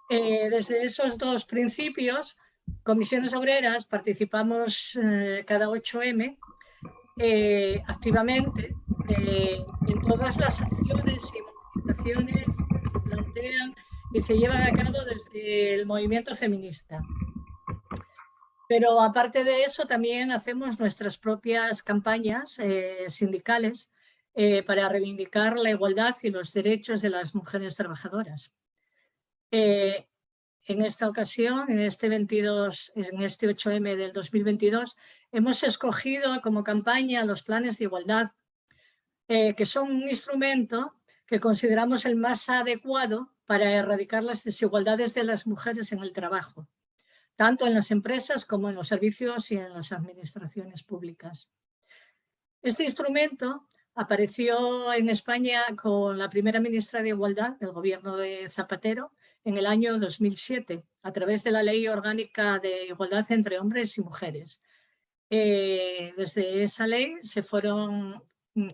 Desde esos dos principios, Comisiones Obreras participamos cada 8M activamente en todas las acciones y movilizaciones que se plantean y se llevan a cabo desde el movimiento feminista. Pero aparte de eso también hacemos nuestras propias campañas sindicales para reivindicar la igualdad y los derechos de las mujeres trabajadoras. En esta ocasión, en este 8M del 2022, hemos escogido como campaña los planes de igualdad, que son un instrumento que consideramos el más adecuado para erradicar las desigualdades de las mujeres en el trabajo, tanto en las empresas como en los servicios y en las administraciones públicas. Este instrumento apareció en España con la primera ministra de Igualdad del gobierno de Zapatero en el año 2007, a través de la Ley Orgánica de Igualdad entre Hombres y Mujeres. Desde esa ley se fueron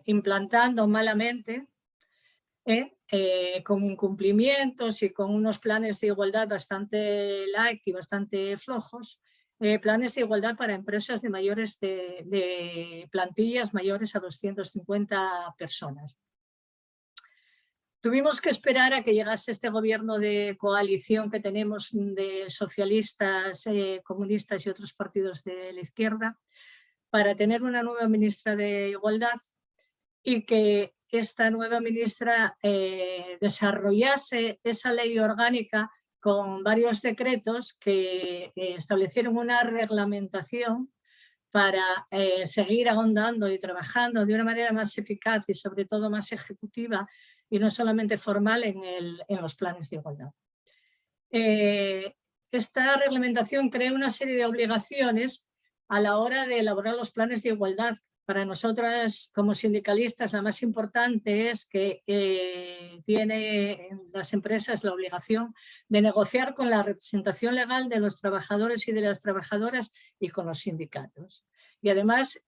implantando malamente, con incumplimientos y con unos planes de igualdad bastante light y bastante flojos, planes de igualdad para empresas de plantillas mayores a 250 personas. Tuvimos que esperar a que llegase este gobierno de coalición que tenemos de socialistas, comunistas y otros partidos de la izquierda para tener una nueva ministra de Igualdad y que esta nueva ministra desarrollase esa ley orgánica con varios decretos que establecieron una reglamentación para seguir ahondando y trabajando de una manera más eficaz y sobre todo más ejecutiva y no solamente formal en los planes de igualdad. Esta reglamentación crea una serie de obligaciones a la hora de elaborar los planes de igualdad. Para nosotras, como sindicalistas, la más importante es que tienen las empresas la obligación de negociar con la representación legal de los trabajadores y de las trabajadoras y con los sindicatos. Y además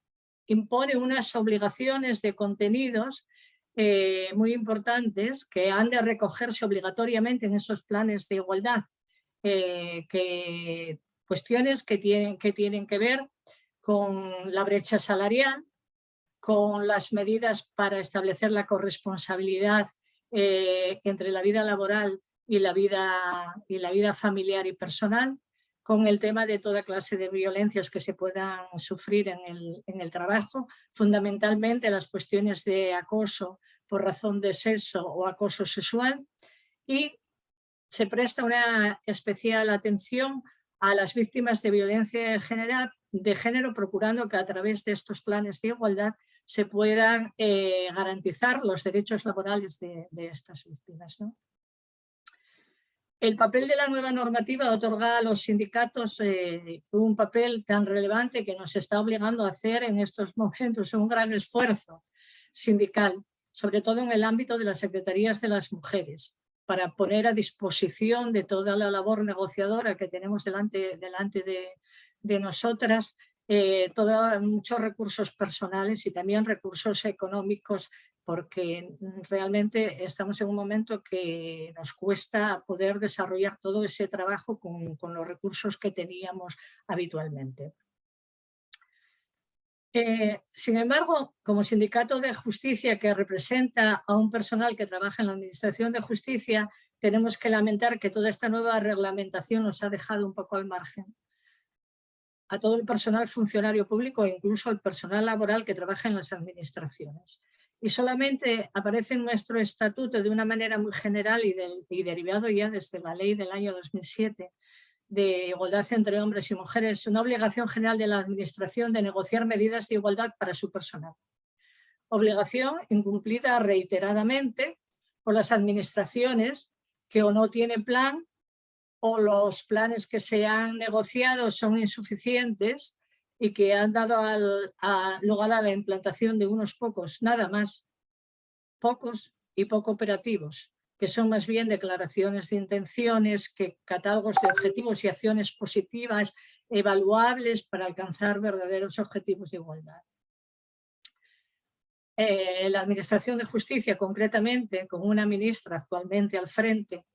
impone unas obligaciones de contenidos muy importantes que han de recogerse obligatoriamente en esos planes de igualdad. Cuestiones que tienen que ver con la brecha salarial, con las medidas para establecer la corresponsabilidad entre la vida laboral y la vida familiar y personal, con el tema de toda clase de violencias que se puedan sufrir en el trabajo, fundamentalmente las cuestiones de acoso por razón de sexo o acoso sexual, y se presta una especial atención a las víctimas de violencia de género, procurando que a través de estos planes de igualdad se puedan garantizar los derechos laborales de estas víctimas, ¿no? El papel de la nueva normativa otorga a los sindicatos un papel tan relevante que nos está obligando a hacer en estos momentos un gran esfuerzo sindical, sobre todo en el ámbito de las secretarías de las mujeres. para poner a disposición de toda la labor negociadora que tenemos delante de nosotras, muchos recursos personales y también recursos económicos, porque realmente estamos en un momento que nos cuesta poder desarrollar todo ese trabajo con los recursos que teníamos habitualmente. Sin embargo, como sindicato de justicia que representa a un personal que trabaja en la Administración de Justicia, tenemos que lamentar que toda esta nueva reglamentación nos ha dejado un poco al margen a todo el personal funcionario público e incluso al personal laboral que trabaja en las administraciones. Y solamente aparece en nuestro estatuto de una manera muy general y derivado ya desde la ley del año 2007 de igualdad entre hombres y mujeres, una obligación general de la administración de negociar medidas de igualdad para su personal. Obligación incumplida reiteradamente por las administraciones que o no tienen plan o los planes que se han negociado son insuficientes y que han dado lugar a la implantación de unos pocos, nada más, pocos y poco operativos, que son más bien declaraciones de intenciones que catálogos de objetivos y acciones positivas evaluables para alcanzar verdaderos objetivos de igualdad. La Administración de Justicia, concretamente, con una ministra actualmente al frente,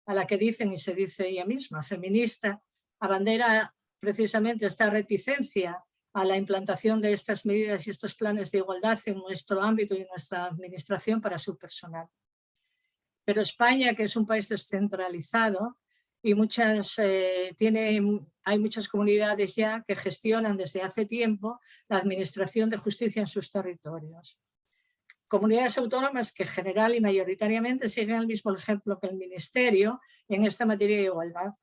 a la que dicen, y se dice ella misma, feminista, abandera precisamente esta reticencia a la implantación de estas medidas y estos planes de igualdad en nuestro ámbito y en nuestra administración para su personal. Pero España, que es un país descentralizado y hay muchas comunidades ya que gestionan desde hace tiempo la administración de justicia en sus territorios. Comunidades autónomas que general y mayoritariamente siguen el mismo ejemplo que el Ministerio en esta materia de igualdad,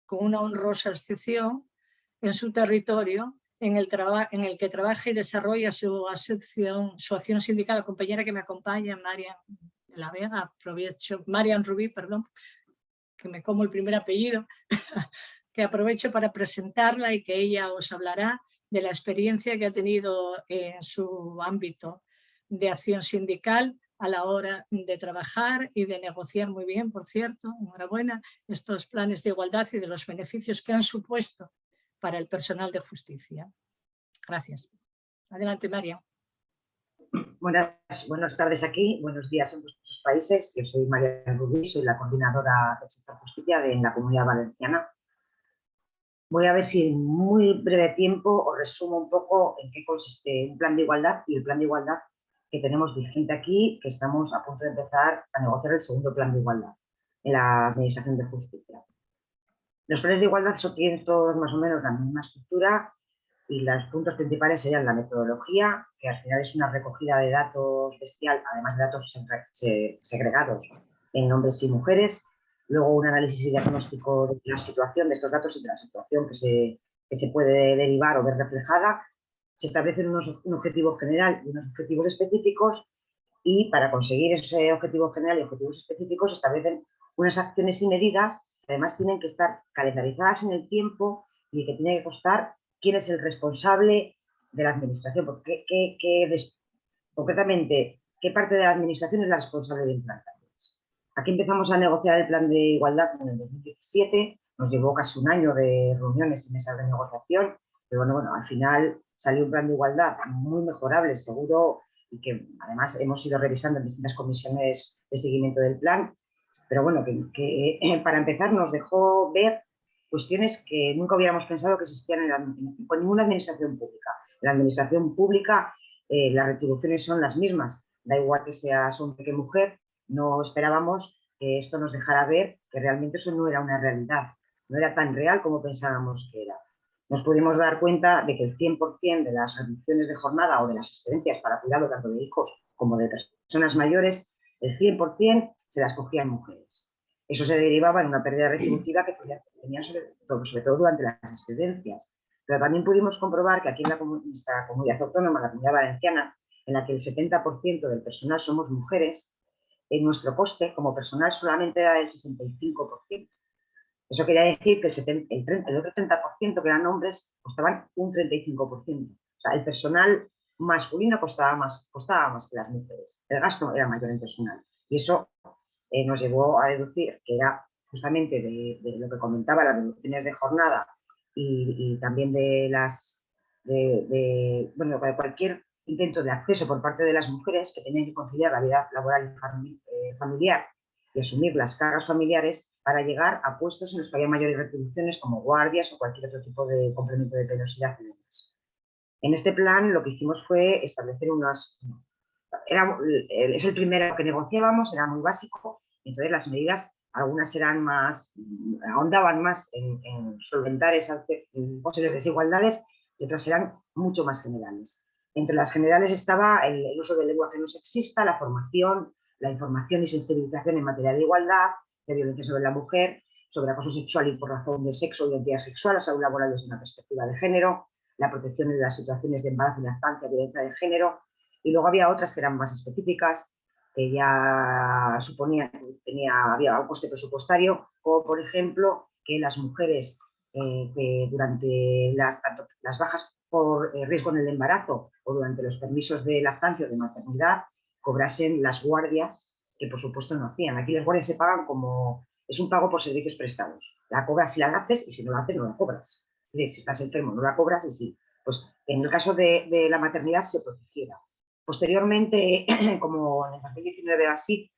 con una honrosa excepción en su territorio en el que trabaja y desarrolla su acción sindical. La compañera que me acompaña, Marian Rubí, perdón, que me como el primer apellido, que aprovecho para presentarla y que ella os hablará de la experiencia que ha tenido en su ámbito de acción sindical a la hora de trabajar y de negociar muy bien, por cierto, enhorabuena, estos planes de igualdad y de los beneficios que han supuesto para el personal de justicia. Gracias. Adelante, María. Buenas tardes aquí, buenos días en vuestros países. Yo soy María Rubí, soy la coordinadora del sector justicia en la Comunidad Valenciana. Voy a ver si en muy breve tiempo os resumo un poco en qué consiste un plan de igualdad y el plan de igualdad que tenemos vigente aquí, que estamos a punto de empezar a negociar el segundo plan de igualdad en la Administración de Justicia. Los planes de igualdad tienen todos más o menos la misma estructura y los puntos principales serían la metodología, que al final es una recogida de datos bestial, además de datos segregados en hombres y mujeres, luego un análisis y diagnóstico de la situación de estos datos y de la situación que se puede derivar o ver reflejada. Se establecen un objetivo general y unos objetivos específicos y para conseguir ese objetivo general y objetivos específicos se establecen unas acciones y medidas que además tienen que estar calendarizadas en el tiempo y que tiene que constar quién es el responsable de la administración, porque concretamente qué parte de la administración es la responsable de implantarlas. Aquí empezamos a negociar el plan de igualdad en el 2017, nos llevó casi un año de reuniones y mesas de negociación, pero bueno, al final salió un plan de igualdad muy mejorable, seguro, y que además hemos ido revisando en distintas comisiones de seguimiento del plan, pero bueno, que para empezar nos dejó ver cuestiones que nunca hubiéramos pensado que existían con ninguna administración pública. En la administración pública las retribuciones son las mismas, da igual que seas hombre que mujer, no esperábamos que esto nos dejara ver que realmente eso no era una realidad, no era tan real como pensábamos que era. Nos pudimos dar cuenta de que el 100% de las reducciones de jornada o de las excedencias para cuidado tanto de hijos como de personas mayores, el 100% se las cogían mujeres. Eso se derivaba en una pérdida retributiva que tenían sobre todo durante las excedencias. Pero también pudimos comprobar que aquí en nuestra comunidad autónoma, la Comunidad Valenciana, en la que el 70% del personal somos mujeres, en nuestro coste como personal solamente era del 65%. Eso quería decir que el otro 30%, que eran hombres, costaban un 35%. O sea, el personal masculino costaba más que las mujeres. El gasto era mayor en personal. Y eso nos llevó a deducir que era justamente de lo que comentaba, las reducciones de jornada y también de cualquier intento de acceso por parte de las mujeres que tenían que conciliar la vida laboral y familiar y asumir las cargas familiares para llegar a puestos en los que había mayores retribuciones como guardias o cualquier otro tipo de complemento de penosidad y demás. En este plan lo que hicimos fue establecer es el primero que negociábamos, era muy básico, entonces las medidas, algunas eran ahondaban más en solventar esas posibles desigualdades y otras eran mucho más generales. Entre las generales estaba el uso del lenguaje no sexista, la formación, la información y sensibilización en materia de igualdad, de violencia sobre la mujer, sobre acoso sexual y por razón de sexo o identidad sexual, la salud laboral desde una perspectiva de género, la protección de las situaciones de embarazo y lactancia, violencia de género, y luego había otras que eran más específicas, que ya había un coste presupuestario, como por ejemplo que las mujeres que durante tanto las bajas por riesgo en el embarazo o durante los permisos de lactancia o de maternidad cobrasen las guardias, que por supuesto no hacían. Aquí las guardias se pagan es un pago por servicios prestados. La cobras si la haces y si no la haces no la cobras. Es decir, si estás enfermo no la cobras y si, pues en el caso de la maternidad se protegiera. Posteriormente, como en el 2019 así,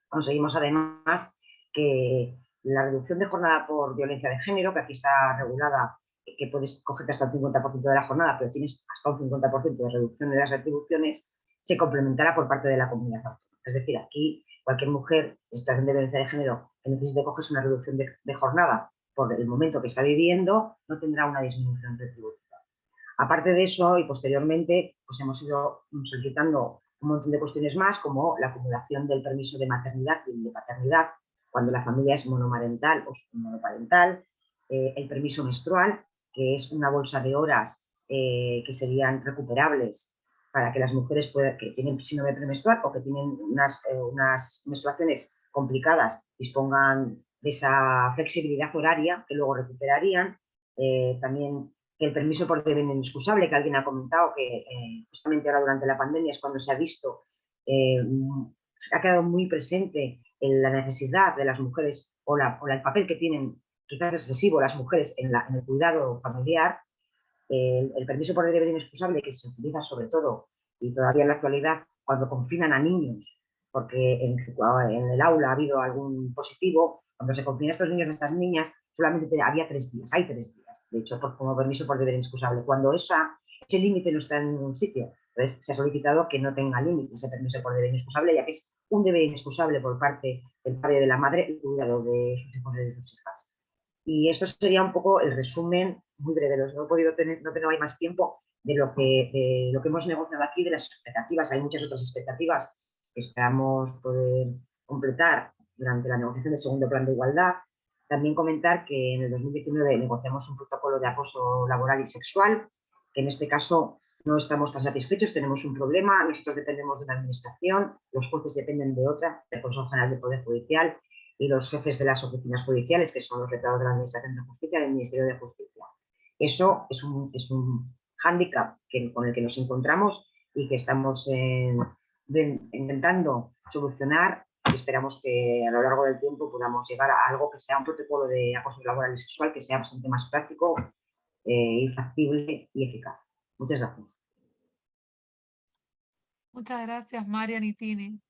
conseguimos además que la reducción de jornada por violencia de género, que aquí está regulada, que puedes cogerte hasta el 50% de la jornada, pero tienes hasta un 50% de reducción de las retribuciones, se complementara por parte de la comunidad autónoma. Es decir, aquí cualquier mujer en situación de violencia de género que necesite cogerse una reducción de jornada por el momento que está viviendo, no tendrá una disminución retributiva. Aparte de eso, y posteriormente, pues hemos ido solicitando un montón de cuestiones más, como la acumulación del permiso de maternidad y de paternidad, cuando la familia es monomarental o monoparental, el permiso menstrual, que es una bolsa de horas que serían recuperables para que las mujeres que tienen síndrome premenstrual o que tienen unas menstruaciones complicadas dispongan de esa flexibilidad horaria que luego recuperarían. También el permiso por deber inexcusable, que alguien ha comentado que justamente ahora durante la pandemia es cuando se ha visto, ha quedado muy presente en la necesidad de las mujeres o el papel que tienen, quizás excesivo, las mujeres en el cuidado familiar. El permiso por deber inexcusable, que se utiliza sobre todo y todavía en la actualidad cuando confinan a niños, porque en el aula ha habido algún positivo, cuando se confinan a estos niños y estas niñas, solamente había 3 días, hay 3 días. De hecho, como permiso por deber inexcusable. Cuando ese límite no está en ningún sitio, entonces se ha solicitado que no tenga límite ese permiso por deber inexcusable, ya que es un deber inexcusable por parte del padre y de la madre el cuidado de sus hijos y de sus hijas. Y esto sería un poco el resumen muy breve. No tengo ahí más tiempo de lo que hemos negociado aquí, de las expectativas. Hay muchas otras expectativas que esperamos poder completar durante la negociación del segundo plan de igualdad. También comentar que en el 2019 negociamos un protocolo de acoso laboral y sexual, que en este caso no estamos tan satisfechos, tenemos un problema, nosotros dependemos de una administración, los jueces dependen de otra, del Consejo General del Poder Judicial y los jefes de las oficinas judiciales, que son los letrados de la Administración de Justicia y del Ministerio de Justicia. Eso es un hándicap con el que nos encontramos y que estamos intentando solucionar. Y esperamos que a lo largo del tiempo podamos llegar a algo que sea un protocolo de acoso laboral y sexual que sea bastante más práctico y factible y eficaz. Muchas gracias. Muchas gracias, Marian y Tini.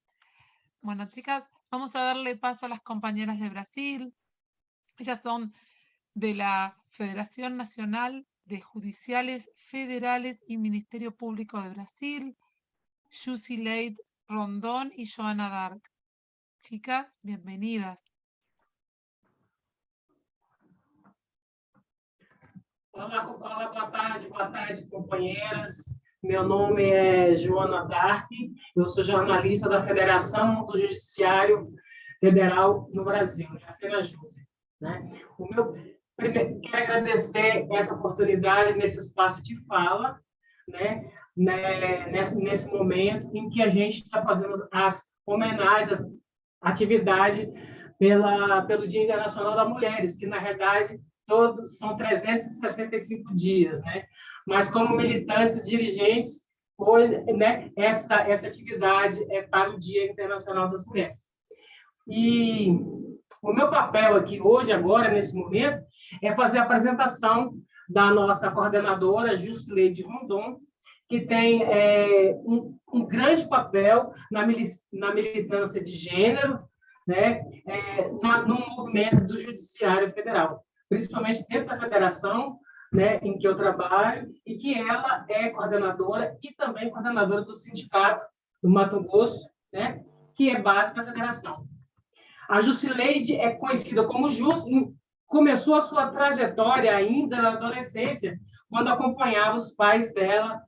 Bueno, chicas, vamos a darle paso a las compañeras de Brasil. Ellas son de la Federación Nacional de Judiciales Federales y Ministerio Público de Brasil, Jusileide Rondón y Joana Dark. Chicas, bienvenidas. Olá, boa tarde, companheiras. Meu nome é Joana Dark, eu sou jornalista da Federação do Judiciário Federal no Brasil, a FENAJUF. Primeiro, quero agradecer essa oportunidade nesse espaço de fala, nesse momento em que a gente está fazendo as homenagens, a atividade pelo Dia Internacional das Mulheres, que, na realidade, todos são 365 dias, Mas, como militantes e dirigentes, hoje, essa atividade é para o Dia Internacional das Mulheres. E o meu papel aqui hoje, agora, nesse momento, é fazer a apresentação da nossa coordenadora, Jusileide Rondon, que tem um grande papel na militância de gênero, né, no movimento do Judiciário Federal, principalmente dentro da federação, né, em que eu trabalho, e que ela é coordenadora e também coordenadora do sindicato do Mato Grosso, né, que é base da federação. A Jusileide é conhecida como Jus, começou a sua trajetória ainda na adolescência, quando acompanhava os pais dela,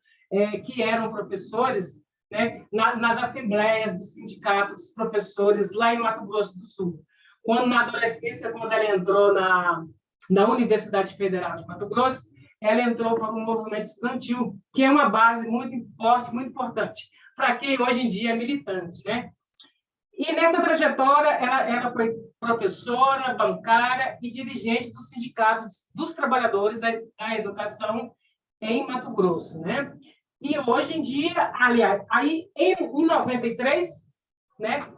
que eram professores, né, nas assembleias do sindicato dos professores lá em Mato Grosso do Sul. Quando, na adolescência, quando ela entrou na Universidade Federal de Mato Grosso, ela entrou para um movimento estudantil, que é uma base muito forte, muito importante, para quem hoje em dia é militante, né? E nessa trajetória, ela foi professora, bancária e dirigente dos sindicatos dos trabalhadores da educação em Mato Grosso, né? E hoje em dia, aliás, aí em 93, né,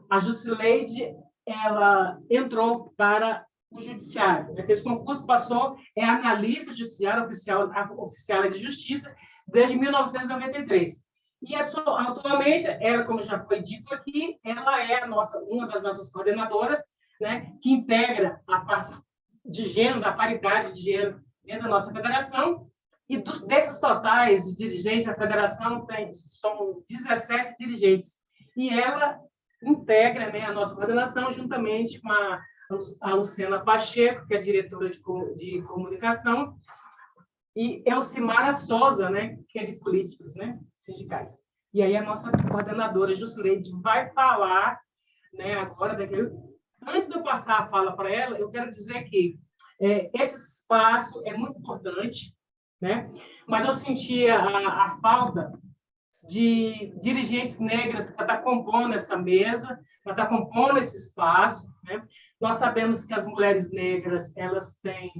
a Jusileide, ela entrou para o judiciário. Ela fez concurso, passou, é analista judiciária oficial de justiça desde 1993. E atualmente, ela, como já foi dito aqui, ela é uma das nossas coordenadoras, né, que integra a parte de gênero, da paridade de gênero dentro da nossa federação. E desses totais de dirigentes, a federação são 17 dirigentes. E ela integra, né, a nossa coordenação juntamente com a Luciana Pacheco, que é diretora de comunicação, e Elcimara Souza, né, que é de políticos, né, sindicais. E aí a nossa coordenadora, Jusileide, vai falar, né, agora, antes de eu passar a fala para ela, eu quero dizer que esse espaço é muito importante, né, mas eu sentia a falta de dirigentes negras para estar compondo essa mesa, para estar compondo esse espaço, né? Nós sabemos que as mulheres negras, elas têm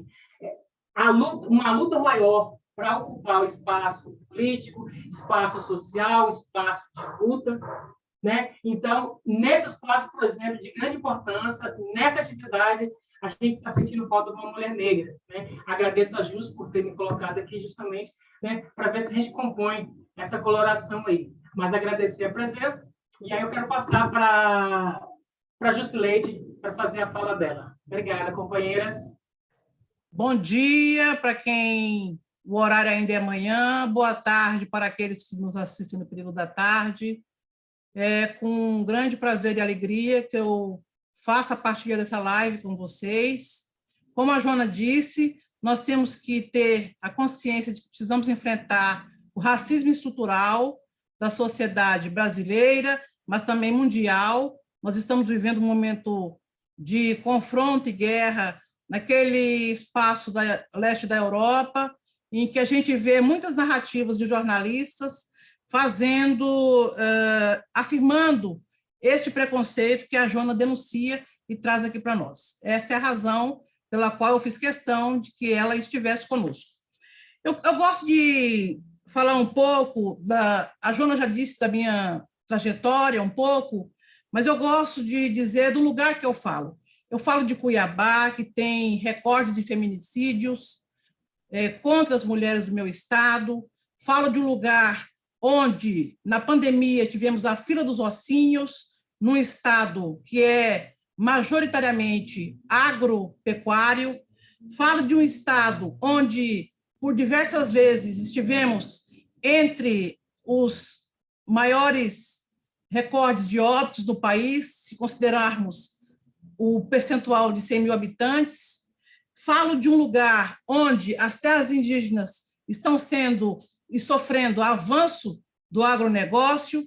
uma luta maior para ocupar o espaço político, espaço social, espaço de luta, né? Então, nesse espaço, por exemplo, de grande importância, nessa atividade, a gente está sentindo falta de uma mulher negra, né? Agradeço a Jus por ter me colocado aqui justamente, né, para ver se a gente compõe essa coloração aí. Mas agradecer a presença, e aí eu quero passar para a Jusileide para fazer a fala dela. Obrigada, companheiras. Bom dia para quem o horário ainda é amanhã, boa tarde para aqueles que nos assistem no período da tarde. É com um grande prazer e alegria que eu faço a partilha dessa live com vocês. Como a Joana disse, nós temos que ter a consciência de que precisamos enfrentar o racismo estrutural da sociedade brasileira, mas também mundial. Nós estamos vivendo um momento de confronto e guerra naquele espaço da leste da Europa, em que a gente vê muitas narrativas de jornalistas afirmando este preconceito que a Joana denuncia e traz aqui para nós. Essa é a razão pela qual eu fiz questão de que ela estivesse conosco. Eu gosto de falar um pouco, a Joana já disse da minha trajetória um pouco, mas eu gosto de dizer do lugar que eu falo. Eu falo de Cuiabá, que tem recordes de feminicídios contra as mulheres do meu estado. Falo de um lugar onde, na pandemia, tivemos a fila dos ossinhos, num estado que é majoritariamente agropecuário. Falo de um estado onde, por diversas vezes, estivemos entre os maiores recordes de óbitos do país, se considerarmos o percentual de 100 mil habitantes. Falo de um lugar onde as terras indígenas estão sendo e sofrendo avanço do agronegócio,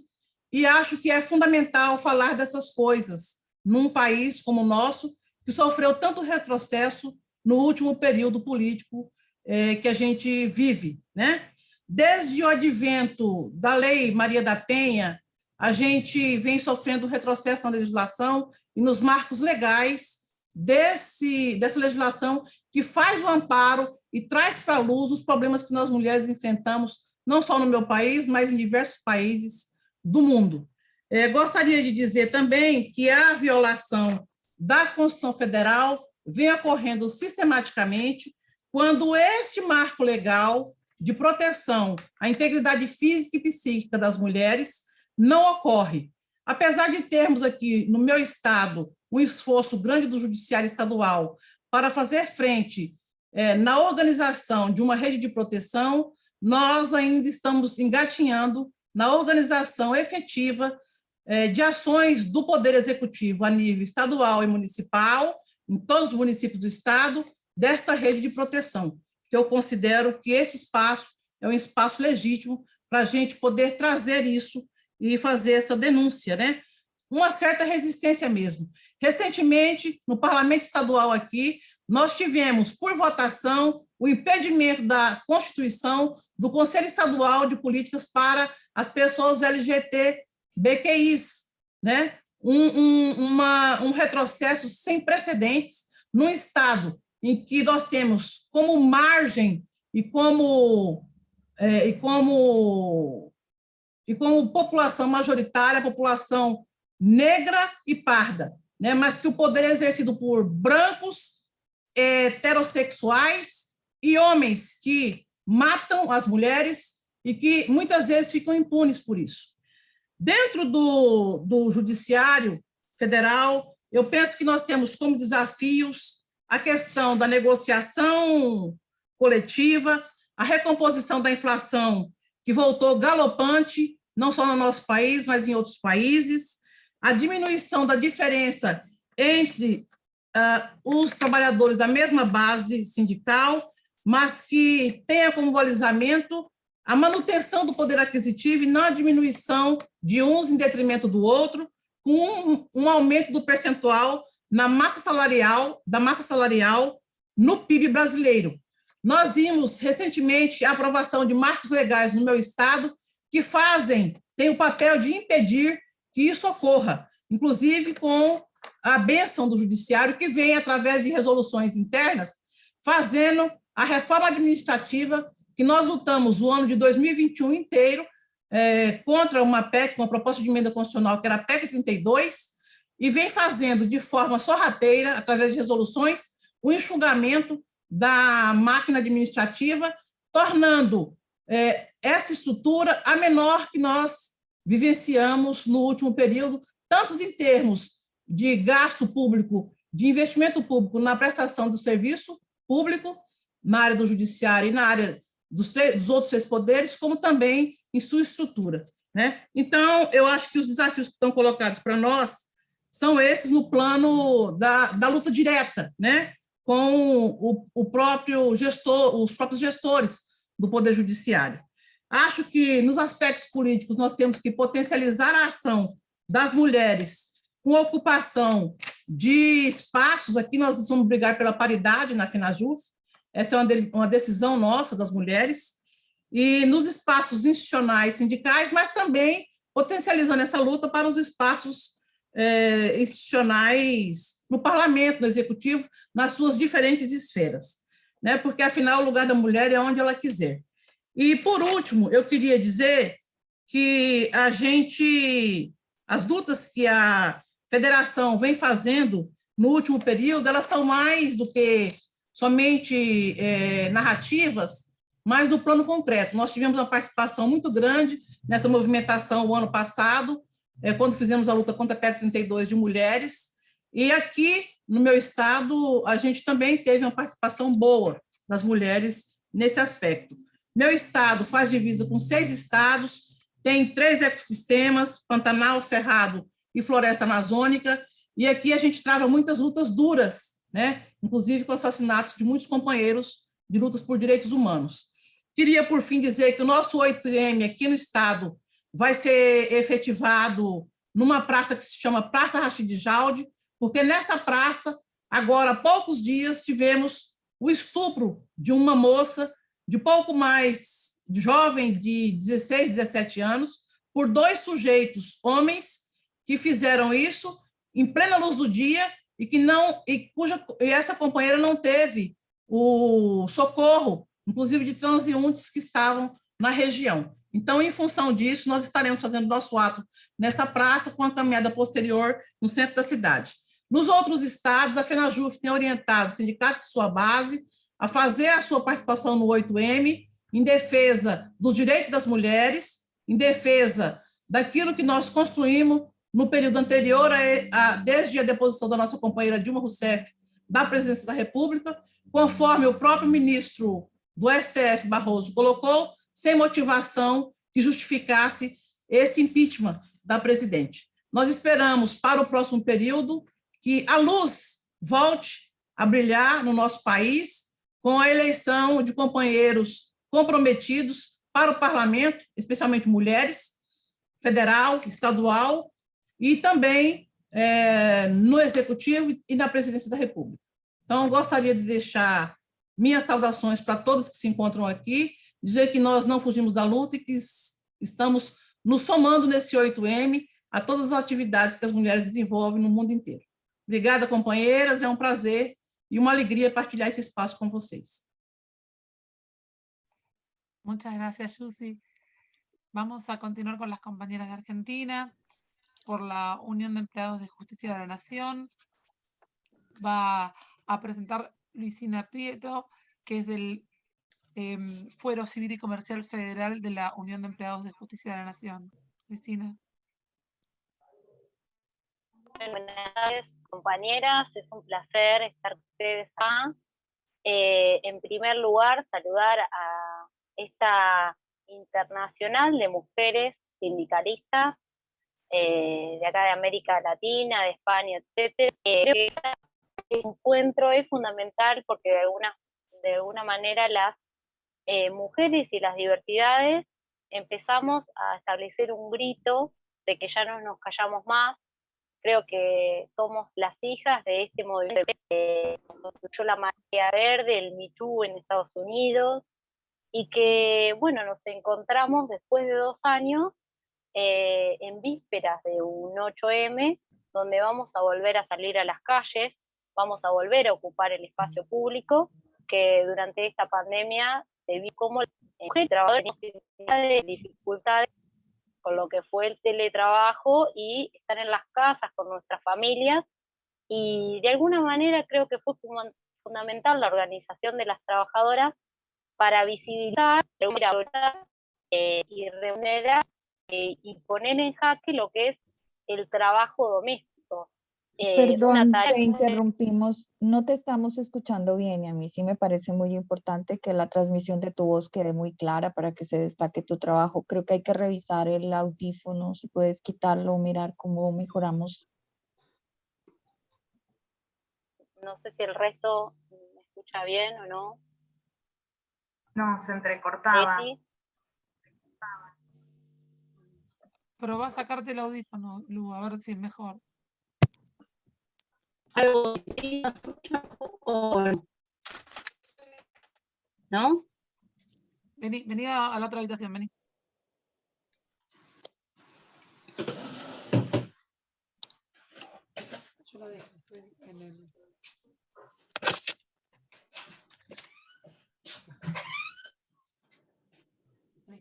e acho que é fundamental falar dessas coisas num país como o nosso, que sofreu tanto retrocesso no último período político que a gente vive, né? Desde o advento da Lei Maria da Penha, a gente vem sofrendo retrocesso na legislação e nos marcos legais dessa legislação que faz o amparo e traz para a luz os problemas que nós mulheres enfrentamos, não só no meu país, mas em diversos países do mundo. Gostaria de dizer também que a violação da Constituição Federal vem ocorrendo sistematicamente quando este marco legal de proteção à integridade física e psíquica das mulheres não ocorre. Apesar de termos aqui, no meu estado, um esforço grande do Judiciário Estadual para fazer frente na organização de uma rede de proteção, nós ainda estamos engatinhando na organização efetiva de ações do Poder Executivo a nível estadual e municipal, em todos os municípios do estado, desta rede de proteção, que eu considero que esse espaço é um espaço legítimo para a gente poder trazer isso e fazer essa denúncia, né? Uma certa resistência mesmo. Recentemente, no Parlamento Estadual aqui, nós tivemos, por votação, o impedimento da constituição do Conselho Estadual de Políticas para as pessoas LGBTQIs, né? Um retrocesso sem precedentes num estado em que nós temos como margem e como população majoritária, a população negra e parda, né? Mas que o poder é exercido por brancos, heterossexuais e homens que matam as mulheres e que muitas vezes ficam impunes por isso. Dentro do Judiciário Federal, eu penso que nós temos como desafios a questão da negociação coletiva, a recomposição da inflação, que voltou galopante, não só no nosso país, mas em outros países, a diminuição da diferença entre os trabalhadores da mesma base sindical, mas que tenha como balizamento a manutenção do poder aquisitivo e não a diminuição de uns em detrimento do outro, com um aumento do percentual da massa salarial no PIB brasileiro. Nós vimos recentemente a aprovação de marcos legais no meu estado que têm o papel de impedir que isso ocorra, inclusive com a bênção do judiciário, que vem através de resoluções internas, fazendo a reforma administrativa que nós lutamos o ano de 2021 inteiro contra uma PEC, uma proposta de emenda constitucional, que era a PEC 32, e vem fazendo de forma sorrateira, através de resoluções, o enxugamento da máquina administrativa, tornando essa estrutura a menor que nós vivenciamos no último período, tanto em termos de gasto público, de investimento público na prestação do serviço público, na área do judiciário e na área dos outros 3 poderes, como também em sua estrutura, né? Então, eu acho que os desafios que estão colocados para nós são esses no plano da luta direta, né? Com o próprio gestor, os próprios gestores do Poder Judiciário. Acho que, nos aspectos políticos, nós temos que potencializar a ação das mulheres com ocupação de espaços. Aqui nós vamos brigar pela paridade na FENAJUF, essa é uma decisão nossa, das mulheres, e nos espaços institucionais, sindicais, mas também potencializando essa luta para os espaços institucionais, no parlamento, no executivo, nas suas diferentes esferas, né? Porque, afinal, o lugar da mulher é onde ela quiser. E, por último, eu queria dizer que as lutas que a federação vem fazendo no último período, elas são mais do que somente narrativas, mas no plano concreto. Nós tivemos uma participação muito grande nessa movimentação o ano passado, quando fizemos a luta contra a PEC 32 de mulheres, e aqui no meu estado a gente também teve uma participação boa das mulheres nesse aspecto. Meu estado faz divisa com 6 estados, tem 3 ecossistemas, Pantanal, Cerrado e Floresta Amazônica, e aqui a gente trava muitas lutas duras, né? Inclusive com assassinatos de muitos companheiros de lutas por direitos humanos. Queria, por fim, dizer que o nosso 8M aqui no estado vai ser efetivado numa praça que se chama Praça Rachid Jalde, porque nessa praça, agora há poucos dias, tivemos o estupro de uma moça de pouco mais jovem, de 16, 17 anos, por 2 sujeitos, homens, que fizeram isso em plena luz do dia e essa companheira não teve o socorro, inclusive de transeuntes que estavam na região. Então, em função disso, nós estaremos fazendo nosso ato nessa praça com a caminhada posterior no centro da cidade. Nos outros estados, a FENAJUF tem orientado os sindicatos de sua base a fazer a sua participação no 8M em defesa dos direitos das mulheres, em defesa daquilo que nós construímos no período anterior, desde a deposição da nossa companheira Dilma Rousseff da presidência da República, conforme o próprio ministro do STF, Barroso, colocou, sem motivação que justificasse esse impeachment da presidente. Nós esperamos, para o próximo período, que a luz volte a brilhar no nosso país com a eleição de companheiros comprometidos para o parlamento, especialmente mulheres, federal, estadual, e também no Executivo e na Presidência da República. Então, gostaria de deixar minhas saudações para todos que se encontram aqui, dizer que nós não fugimos da luta e que estamos nos somando nesse 8M a todas as atividades que as mulheres desenvolvem no mundo inteiro. Obrigada, companheiras, é um prazer e uma alegria partilhar esse espaço com vocês. Muchas gracias, Yusi. Vamos a continuar con las compañeras de Argentina. Por la Unión de Empleados de Justicia de la Nación va a presentar Luisina Prieto, que es del Fuero Civil y Comercial Federal de la Unión de Empleados de Justicia de la Nación. Luisina. Buenas tardes, compañeras. Es un placer estar con ustedes acá. En primer lugar, saludar a esta internacional de mujeres sindicalistas de acá de América Latina, de España, etcétera. Este encuentro es fundamental porque de alguna manera las mujeres y las diversidades empezamos a establecer un grito de que ya no nos callamos más. Creo que somos las hijas de este movimiento que construyó la marea verde, el Me Too en Estados Unidos, y que, bueno, nos encontramos después de 2 años en vísperas de un 8M, donde vamos a volver a salir a las calles, vamos a volver a ocupar el espacio público, que durante esta pandemia se vio como las mujeres trabajadoras tenían dificultades con lo que fue el teletrabajo y estar en las casas con nuestras familias, y de alguna manera creo que fue fundamental la organización de las trabajadoras para visibilizar y remunerar y poner en jaque lo que es el trabajo doméstico. Perdón, te interrumpimos, no te estamos escuchando bien y a mí sí me parece muy importante que la transmisión de tu voz quede muy clara para que se destaque tu trabajo. Creo que hay que revisar el audífono, si puedes quitarlo, mirar cómo mejoramos. No sé si el resto me escucha bien o no. No, se entrecortaba. Probá a sacarte el audífono, Lu, a ver si es mejor. ¿No? Vení a la otra habitación, vení. Yo la dejo, estoy en el...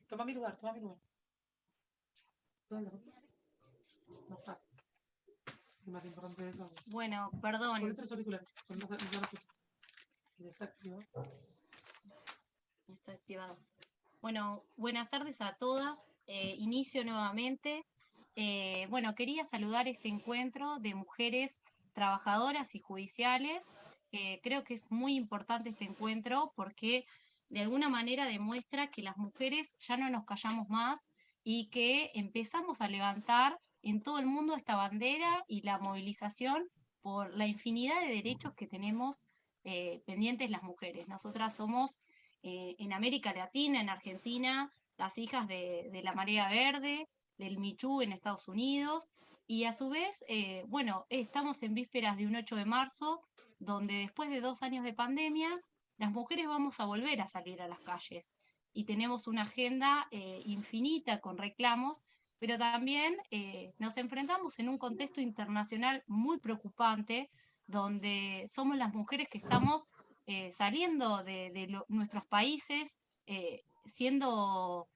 Toma mi lugar, toma mi lugar. No pasa. Más importante de eso. Bueno, perdón. Ponete los auriculares, no lo escucho. Desactivo. Está activado. Bueno, buenas tardes a todas. Inicio nuevamente. Bueno, quería saludar este encuentro de mujeres trabajadoras y judiciales. Creo que es muy importante este encuentro porque de alguna manera demuestra que las mujeres ya no nos callamos más y que empezamos a levantar en todo el mundo esta bandera y la movilización por la infinidad de derechos que tenemos pendientes las mujeres. Nosotras somos en América Latina, en Argentina, las hijas de la Marea Verde, del Me Too en Estados Unidos, y a su vez, bueno, estamos en vísperas de un 8 de marzo, donde después de 2 años de pandemia, las mujeres vamos a volver a salir a las calles, y tenemos una agenda infinita con reclamos, pero también nos enfrentamos en un contexto internacional muy preocupante, donde somos las mujeres que estamos saliendo de nuestros países, siendo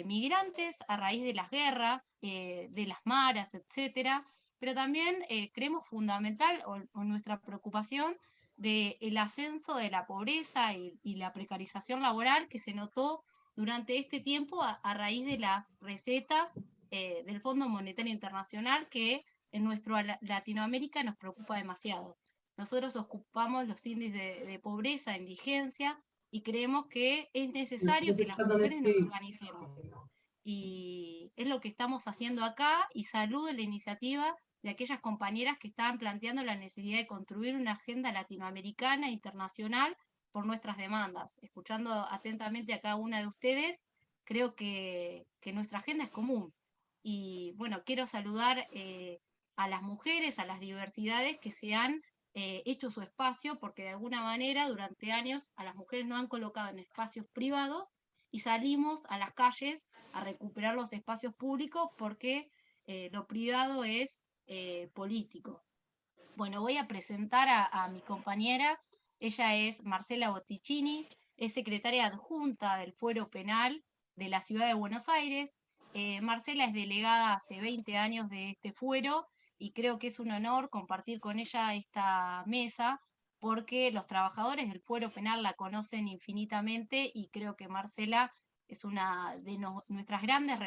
migrantes a raíz de las guerras, de las maras, etcétera, pero también creemos fundamental o nuestra preocupación del ascenso de la pobreza y la precarización laboral que se notó durante este tiempo a raíz de las recetas del Fondo Monetario Internacional, que en nuestra Latinoamérica nos preocupa demasiado. Nosotros ocupamos los índices de pobreza, indigencia, y creemos que es necesario que las mujeres nos organicemos. Y es lo que estamos haciendo acá, y saludo la iniciativa de aquellas compañeras que estaban planteando la necesidad de construir una agenda latinoamericana e internacional por nuestras demandas. Escuchando atentamente a cada una de ustedes, creo que nuestra agenda es común. Y bueno, quiero saludar a las mujeres, a las diversidades que se han hecho su espacio, porque de alguna manera durante años a las mujeres no han colocado en espacios privados y salimos a las calles a recuperar los espacios públicos porque lo privado es político. Bueno, voy a presentar a mi compañera. Ella es Marcela Botticini, es secretaria adjunta del Fuero Penal de la Ciudad de Buenos Aires. Marcela es delegada hace 20 años de este fuero y creo que es un honor compartir con ella esta mesa porque los trabajadores del Fuero Penal la conocen infinitamente y creo que Marcela es una de nuestras grandes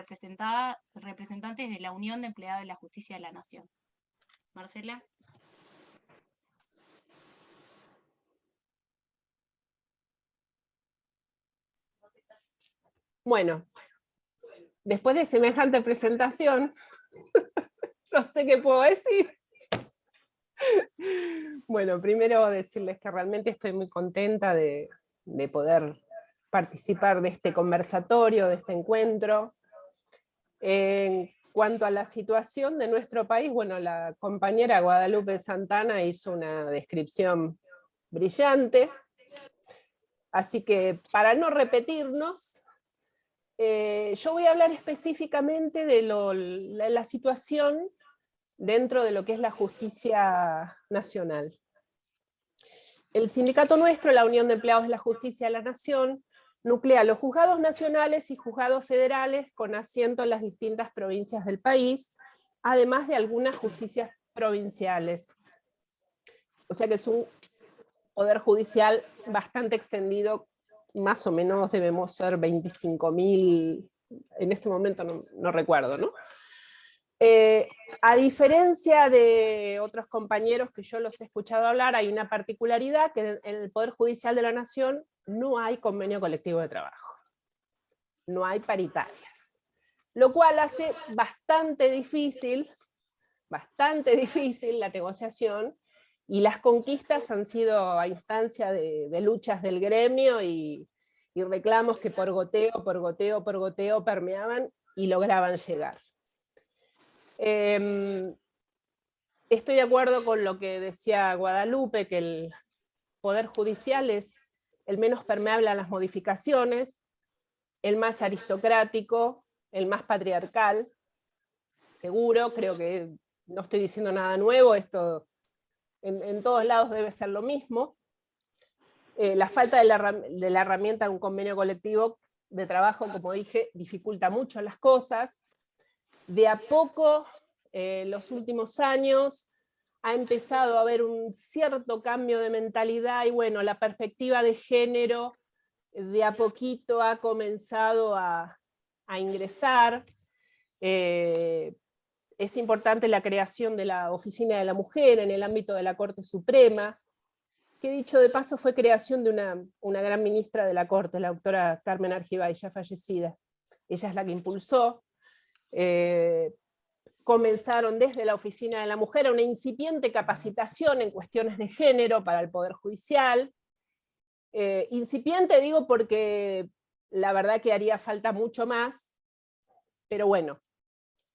representantes de la Unión de Empleados de la Justicia de la Nación. Marcela. Bueno, después de semejante presentación, no sé qué puedo decir. Bueno, primero decirles que realmente estoy muy contenta de poder participar de este conversatorio, de este encuentro. En cuanto a la situación de nuestro país, bueno, la compañera Guadalupe Santana hizo una descripción brillante, así que para no repetirnos, yo voy a hablar específicamente de la situación dentro de lo que es la justicia nacional. El sindicato nuestro, la Unión de Empleados de la Justicia de la Nación, nuclea los juzgados nacionales y juzgados federales con asiento en las distintas provincias del país, además de algunas justicias provinciales. O sea que es un poder judicial bastante extendido, más o menos debemos ser 25.000, en este momento no recuerdo, ¿no? A diferencia de otros compañeros que yo los he escuchado hablar, hay una particularidad que en el Poder Judicial de la Nación no hay convenio colectivo de trabajo, no hay paritarias, lo cual hace bastante difícil la negociación, y las conquistas han sido a instancia de luchas del gremio y reclamos que por goteo permeaban y lograban llegar. Estoy de acuerdo con lo que decía Guadalupe, que el Poder Judicial es el menos permeable a las modificaciones, el más aristocrático, el más patriarcal, seguro, creo que no estoy diciendo nada nuevo, esto en todos lados debe ser lo mismo. La falta de la herramienta de un convenio colectivo de trabajo, como dije, dificulta mucho las cosas. De a poco, los últimos años, ha empezado a haber un cierto cambio de mentalidad, y bueno, la perspectiva de género de a poquito ha comenzado a ingresar. Es importante la creación de la Oficina de la Mujer en el ámbito de la Corte Suprema, que dicho de paso fue creación de una gran ministra de la Corte, la doctora Carmen Argibay, ya fallecida. Ella es la que impulsó. Comenzaron desde la Oficina de la Mujer una incipiente capacitación en cuestiones de género para el Poder Judicial. Incipiente digo porque la verdad que haría falta mucho más, pero bueno,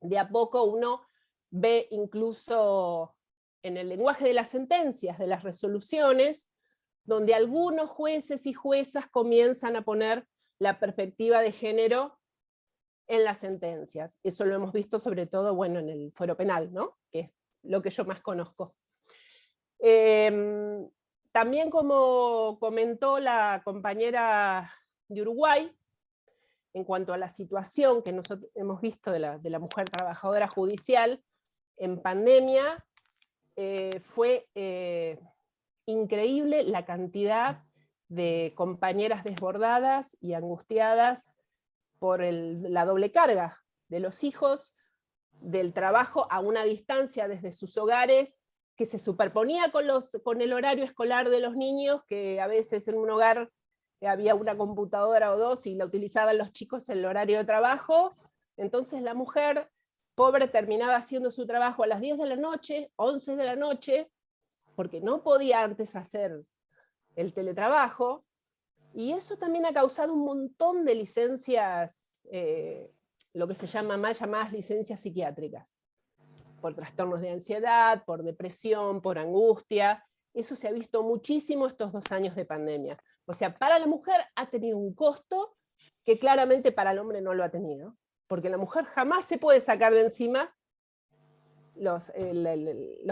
de a poco uno ve incluso en el lenguaje de las sentencias, de las resoluciones, donde algunos jueces y juezas comienzan a poner la perspectiva de género en las sentencias. Eso lo hemos visto sobre todo, bueno, en el fuero penal, ¿no? Que es lo que yo más conozco. También, como comentó la compañera de Uruguay, en cuanto a la situación que nosotros hemos visto de la mujer trabajadora judicial en pandemia, fue increíble la cantidad de compañeras desbordadas y angustiadas por la doble carga de los hijos, del trabajo a una distancia desde sus hogares, que se superponía con el horario escolar de los niños, que a veces en un hogar había una computadora o dos y la utilizaban los chicos en el horario de trabajo. Entonces la mujer pobre terminaba haciendo su trabajo a las 10 de la noche, 11 de la noche, porque no podía antes hacer el teletrabajo, y eso también ha causado un montón de licencias, lo que se llama mal llamadas licencias psiquiátricas, por trastornos de ansiedad, por depresión, por angustia. Eso se ha visto muchísimo estos 2 años de pandemia. O sea, para la mujer ha tenido un costo que claramente para el hombre no lo ha tenido, porque la mujer jamás se puede sacar de encima los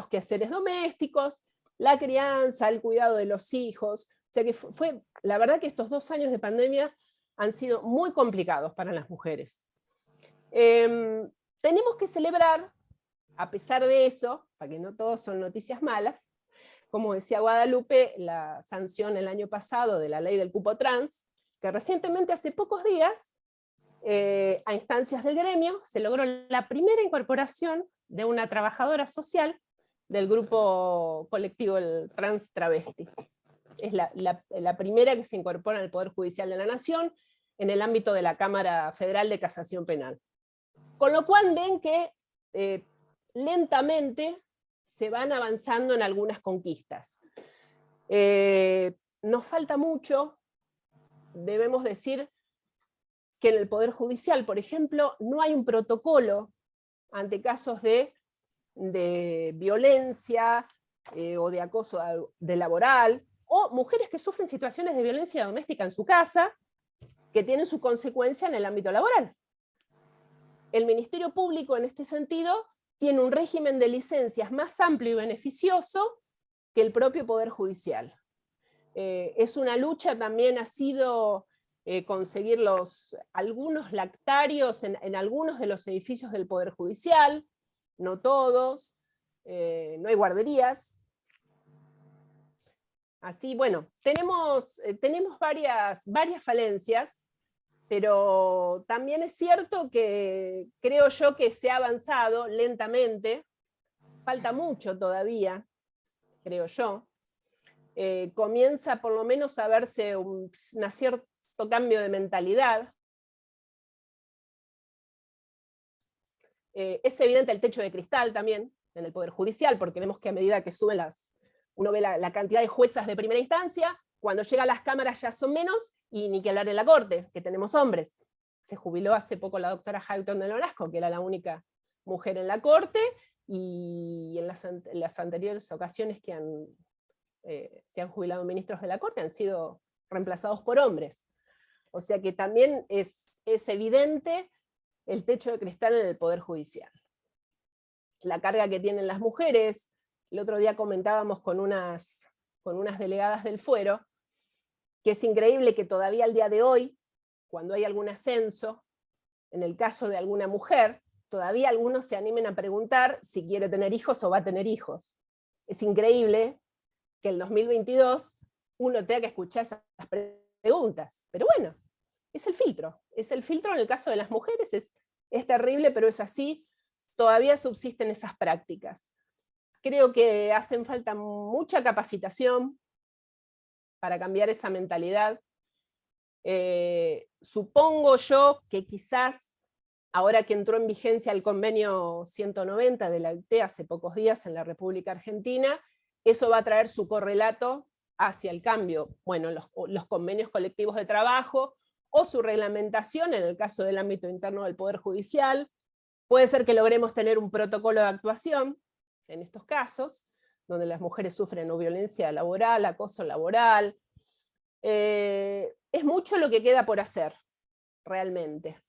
quehaceres domésticos, la crianza, el cuidado de los hijos. O sea que la verdad que estos 2 años de pandemia han sido muy complicados para las mujeres. Tenemos que celebrar, a pesar de eso, para que no todos son noticias malas, como decía Guadalupe, la sanción el año pasado de la ley del cupo trans, que recientemente, hace pocos días, a instancias del gremio, se logró la primera incorporación de una trabajadora social del grupo colectivo el trans travesti. Es la primera que se incorpora al Poder Judicial de la Nación en el ámbito de la Cámara Federal de Casación Penal. Con lo cual ven que lentamente se van avanzando en algunas conquistas. Nos falta mucho. Debemos decir que en el Poder Judicial, por ejemplo, no hay un protocolo ante casos de violencia o de acoso laboral, o mujeres que sufren situaciones de violencia doméstica en su casa, que tienen su consecuencia en el ámbito laboral. El Ministerio Público, en este sentido, tiene un régimen de licencias más amplio y beneficioso que el propio Poder Judicial. Es una lucha, también ha sido conseguir algunos lactarios en algunos de los edificios del Poder Judicial, no todos, no hay guarderías. Así, bueno, tenemos varias falencias, pero también es cierto que creo yo que se ha avanzado lentamente, falta mucho todavía, creo yo. Comienza por lo menos a verse un cierto cambio de mentalidad. Es evidente el techo de cristal también en el Poder Judicial, porque vemos que a medida que suben uno ve la cantidad de juezas de primera instancia, cuando llega a las cámaras ya son menos, y ni que hablar en la Corte, que tenemos hombres. Se jubiló hace poco la doctora Hayton de Nolasco, que era la única mujer en la Corte, y en las anteriores ocasiones que se han jubilado ministros de la Corte han sido reemplazados por hombres. O sea que también es evidente el techo de cristal en el Poder Judicial. La carga que tienen las mujeres, el otro día comentábamos con unas delegadas del fuero, que es increíble que todavía al día de hoy, cuando hay algún ascenso, en el caso de alguna mujer, todavía algunos se animen a preguntar si quiere tener hijos o va a tener hijos. Es increíble que en 2022 uno tenga que escuchar esas preguntas, pero bueno, es el filtro en el caso de las mujeres, es terrible, pero es así, todavía subsisten esas prácticas. Creo que hacen falta mucha capacitación para cambiar esa mentalidad. Supongo yo que quizás, ahora que entró en vigencia el convenio 190 de la OIT hace pocos días en la República Argentina, eso va a traer su correlato hacia el cambio, bueno, los convenios colectivos de trabajo, o su reglamentación en el caso del ámbito interno del Poder Judicial. Puede ser que logremos tener un protocolo de actuación en estos casos, donde las mujeres sufren o violencia laboral, acoso laboral. Es mucho lo que queda por hacer, realmente.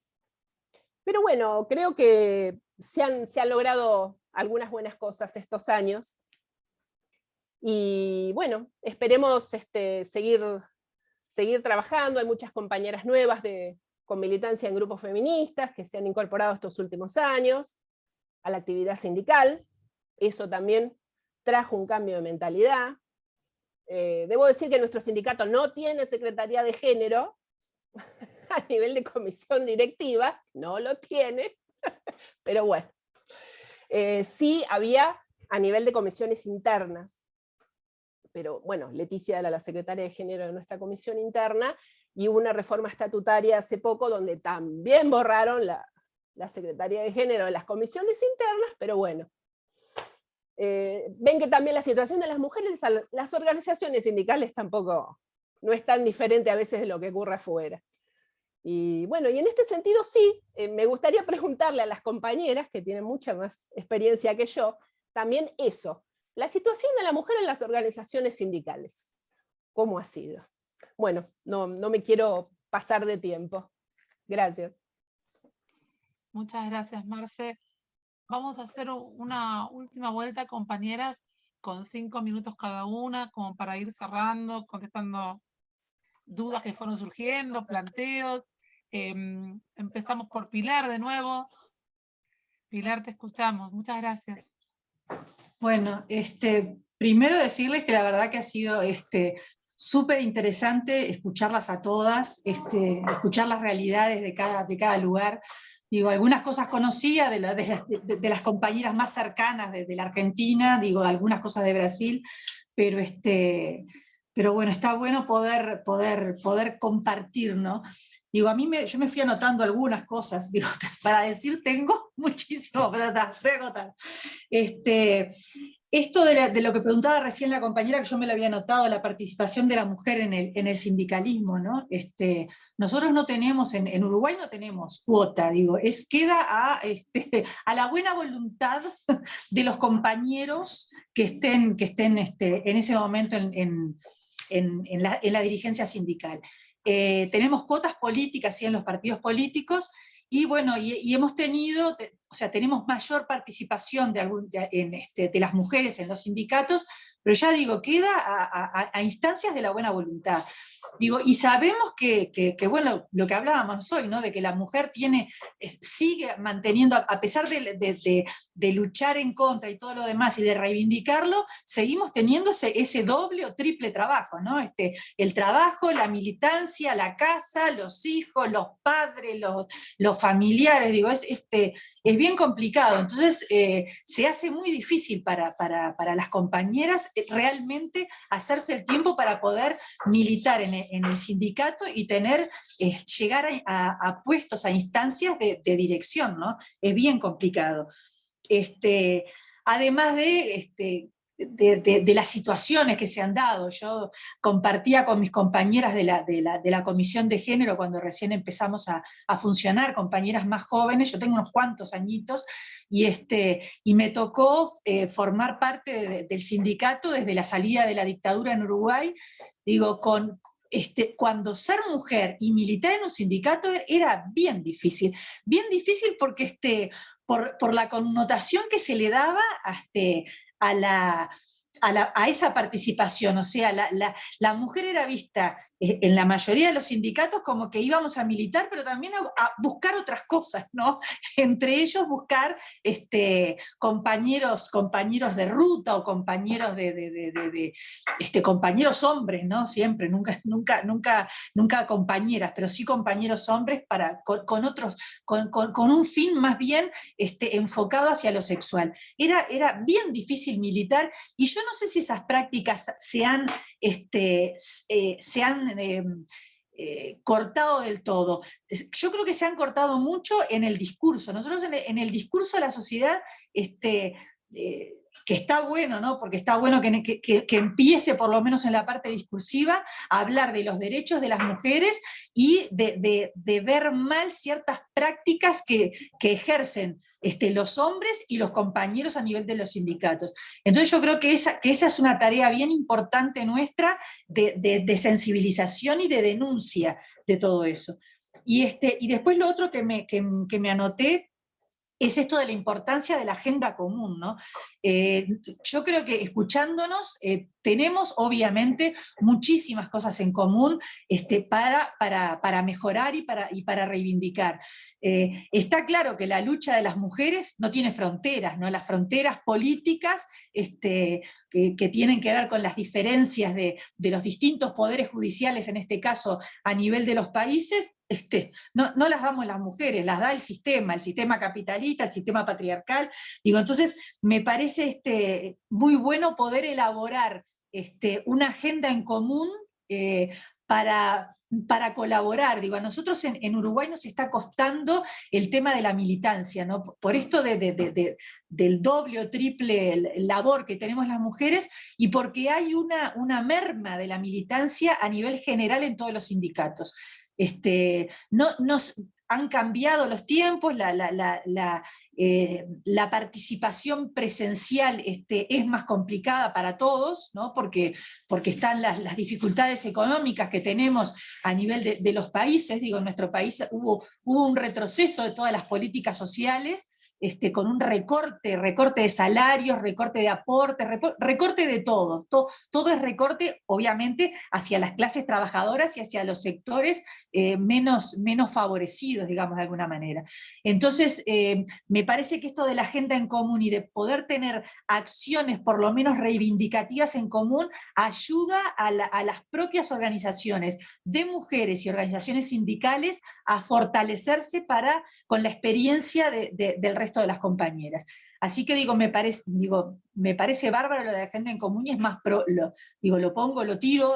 Pero bueno, creo que se han logrado algunas buenas cosas estos años, y bueno, esperemos seguir trabajando. Hay muchas compañeras nuevas de con militancia en grupos feministas que se han incorporado estos últimos años, a la actividad sindical. Eso también trajo un cambio de mentalidad. Debo decir que nuestro sindicato no tiene secretaría de género, a nivel de comisión directiva, no lo tiene, pero bueno. Sí había a nivel de comisiones internas, pero bueno, Leticia era la secretaria de género de nuestra comisión interna, y hubo una reforma estatutaria hace poco donde también borraron la secretaría de género de las comisiones internas, pero bueno. Ven que también la situación de las mujeres, las organizaciones sindicales tampoco no es tan diferente a veces de lo que ocurre afuera. Y bueno, y en este sentido sí, me gustaría preguntarle a las compañeras, que tienen mucha más experiencia que yo, también eso, la situación de la mujer en las organizaciones sindicales, ¿cómo ha sido? Bueno, no me quiero pasar de tiempo. Gracias. Muchas gracias, Marce. Vamos a hacer una última vuelta, compañeras, con 5 minutos cada una, como para ir cerrando, contestando dudas que fueron surgiendo, planteos. Empezamos por Pilar de nuevo. Pilar, te escuchamos. Muchas gracias. Bueno, primero decirles que la verdad que ha sido súper interesante escucharlas a todas, escuchar las realidades de cada lugar. Digo, algunas cosas conocía de las compañeras más cercanas de la Argentina, digo, algunas cosas de Brasil, pero bueno, está bueno poder compartir, ¿no? Digo, yo me fui anotando algunas cosas, digo, para decir tengo muchísimo, pero voy a contar. Esto de lo que preguntaba recién la compañera, que yo me lo había notado, la participación de la mujer en el sindicalismo, ¿no? Nosotros no tenemos, en Uruguay no tenemos cuota, digo, queda a la buena voluntad de los compañeros que estén en ese momento en la dirigencia sindical. Tenemos cuotas políticas, ¿sí?, en los partidos políticos, y bueno, y hemos tenido, o sea, tenemos mayor participación de las mujeres en los sindicatos, pero ya digo, queda a instancias de la buena voluntad. Digo, y sabemos que bueno, lo que hablábamos hoy, ¿no?, de que la mujer sigue manteniendo, a pesar de luchar en contra y todo lo demás, y de reivindicarlo, seguimos teniendo ese doble o triple trabajo, ¿no? El trabajo, la militancia, la casa, los hijos, los padres, los familiares, digo, es bien complicado. Entonces se hace muy difícil para las compañeras realmente hacerse el tiempo para poder militar en el sindicato y llegar a puestos, a instancias de dirección, ¿no? Es bien complicado. Además de las situaciones que se han dado, yo compartía con mis compañeras de la Comisión de Género cuando recién empezamos a funcionar, compañeras más jóvenes, yo tengo unos cuantos añitos, y me tocó formar parte del sindicato desde la salida de la dictadura en Uruguay, digo, cuando ser mujer y militar en un sindicato era bien difícil porque por la connotación que se le daba a esa participación, o sea, la mujer era vista en la mayoría de los sindicatos como que íbamos a militar, pero también a buscar otras cosas, ¿no? Entre ellos buscar compañeros de ruta o compañeros compañeros hombres, ¿no? Siempre, nunca compañeras, pero sí compañeros hombres con un fin más bien enfocado hacia lo sexual. Era bien difícil militar, y yo no sé si esas prácticas se han cortado del todo. Yo creo que se han cortado mucho en el discurso. Nosotros en el discurso de la sociedad, que está bueno, ¿no? Porque está bueno que empiece, por lo menos en la parte discursiva, a hablar de los derechos de las mujeres y de ver mal ciertas prácticas que ejercen los hombres y los compañeros a nivel de los sindicatos. Entonces yo creo que esa es una tarea bien importante nuestra de sensibilización y de denuncia de todo eso. Y después lo otro que me anoté es esto de la importancia de la agenda común, ¿no? Yo creo que escuchándonos tenemos obviamente muchísimas cosas en común para mejorar y para reivindicar. Está claro que la lucha de las mujeres no tiene fronteras, ¿no? Las fronteras políticas que tienen que ver con las diferencias de los distintos poderes judiciales, en este caso a nivel de los países, no las damos las mujeres, las da el sistema capitalista, el sistema patriarcal. Digo, entonces me parece muy bueno poder elaborar una agenda en común para colaborar. Digo, a nosotros en Uruguay nos está costando el tema de la militancia, ¿no? Por esto del doble o triple labor que tenemos las mujeres, y porque hay una merma de la militancia a nivel general en todos los sindicatos. Han cambiado los tiempos, la participación presencial es más complicada para todos, ¿no? porque están las dificultades económicas que tenemos a nivel de los países. Digo, en nuestro país hubo un retroceso de todas las políticas sociales, con un recorte de salarios, recorte de aportes, recorte de todo. Todo es recorte, obviamente, hacia las clases trabajadoras y hacia los sectores menos favorecidos, digamos, de alguna manera. Entonces, me parece que esto de la agenda en común y de poder tener acciones por lo menos reivindicativas en común ayuda a las propias organizaciones de mujeres y organizaciones sindicales a fortalecerse con la experiencia del resto de las compañeras. Así que me parece bárbaro lo de la agenda en común, y es más, lo tiro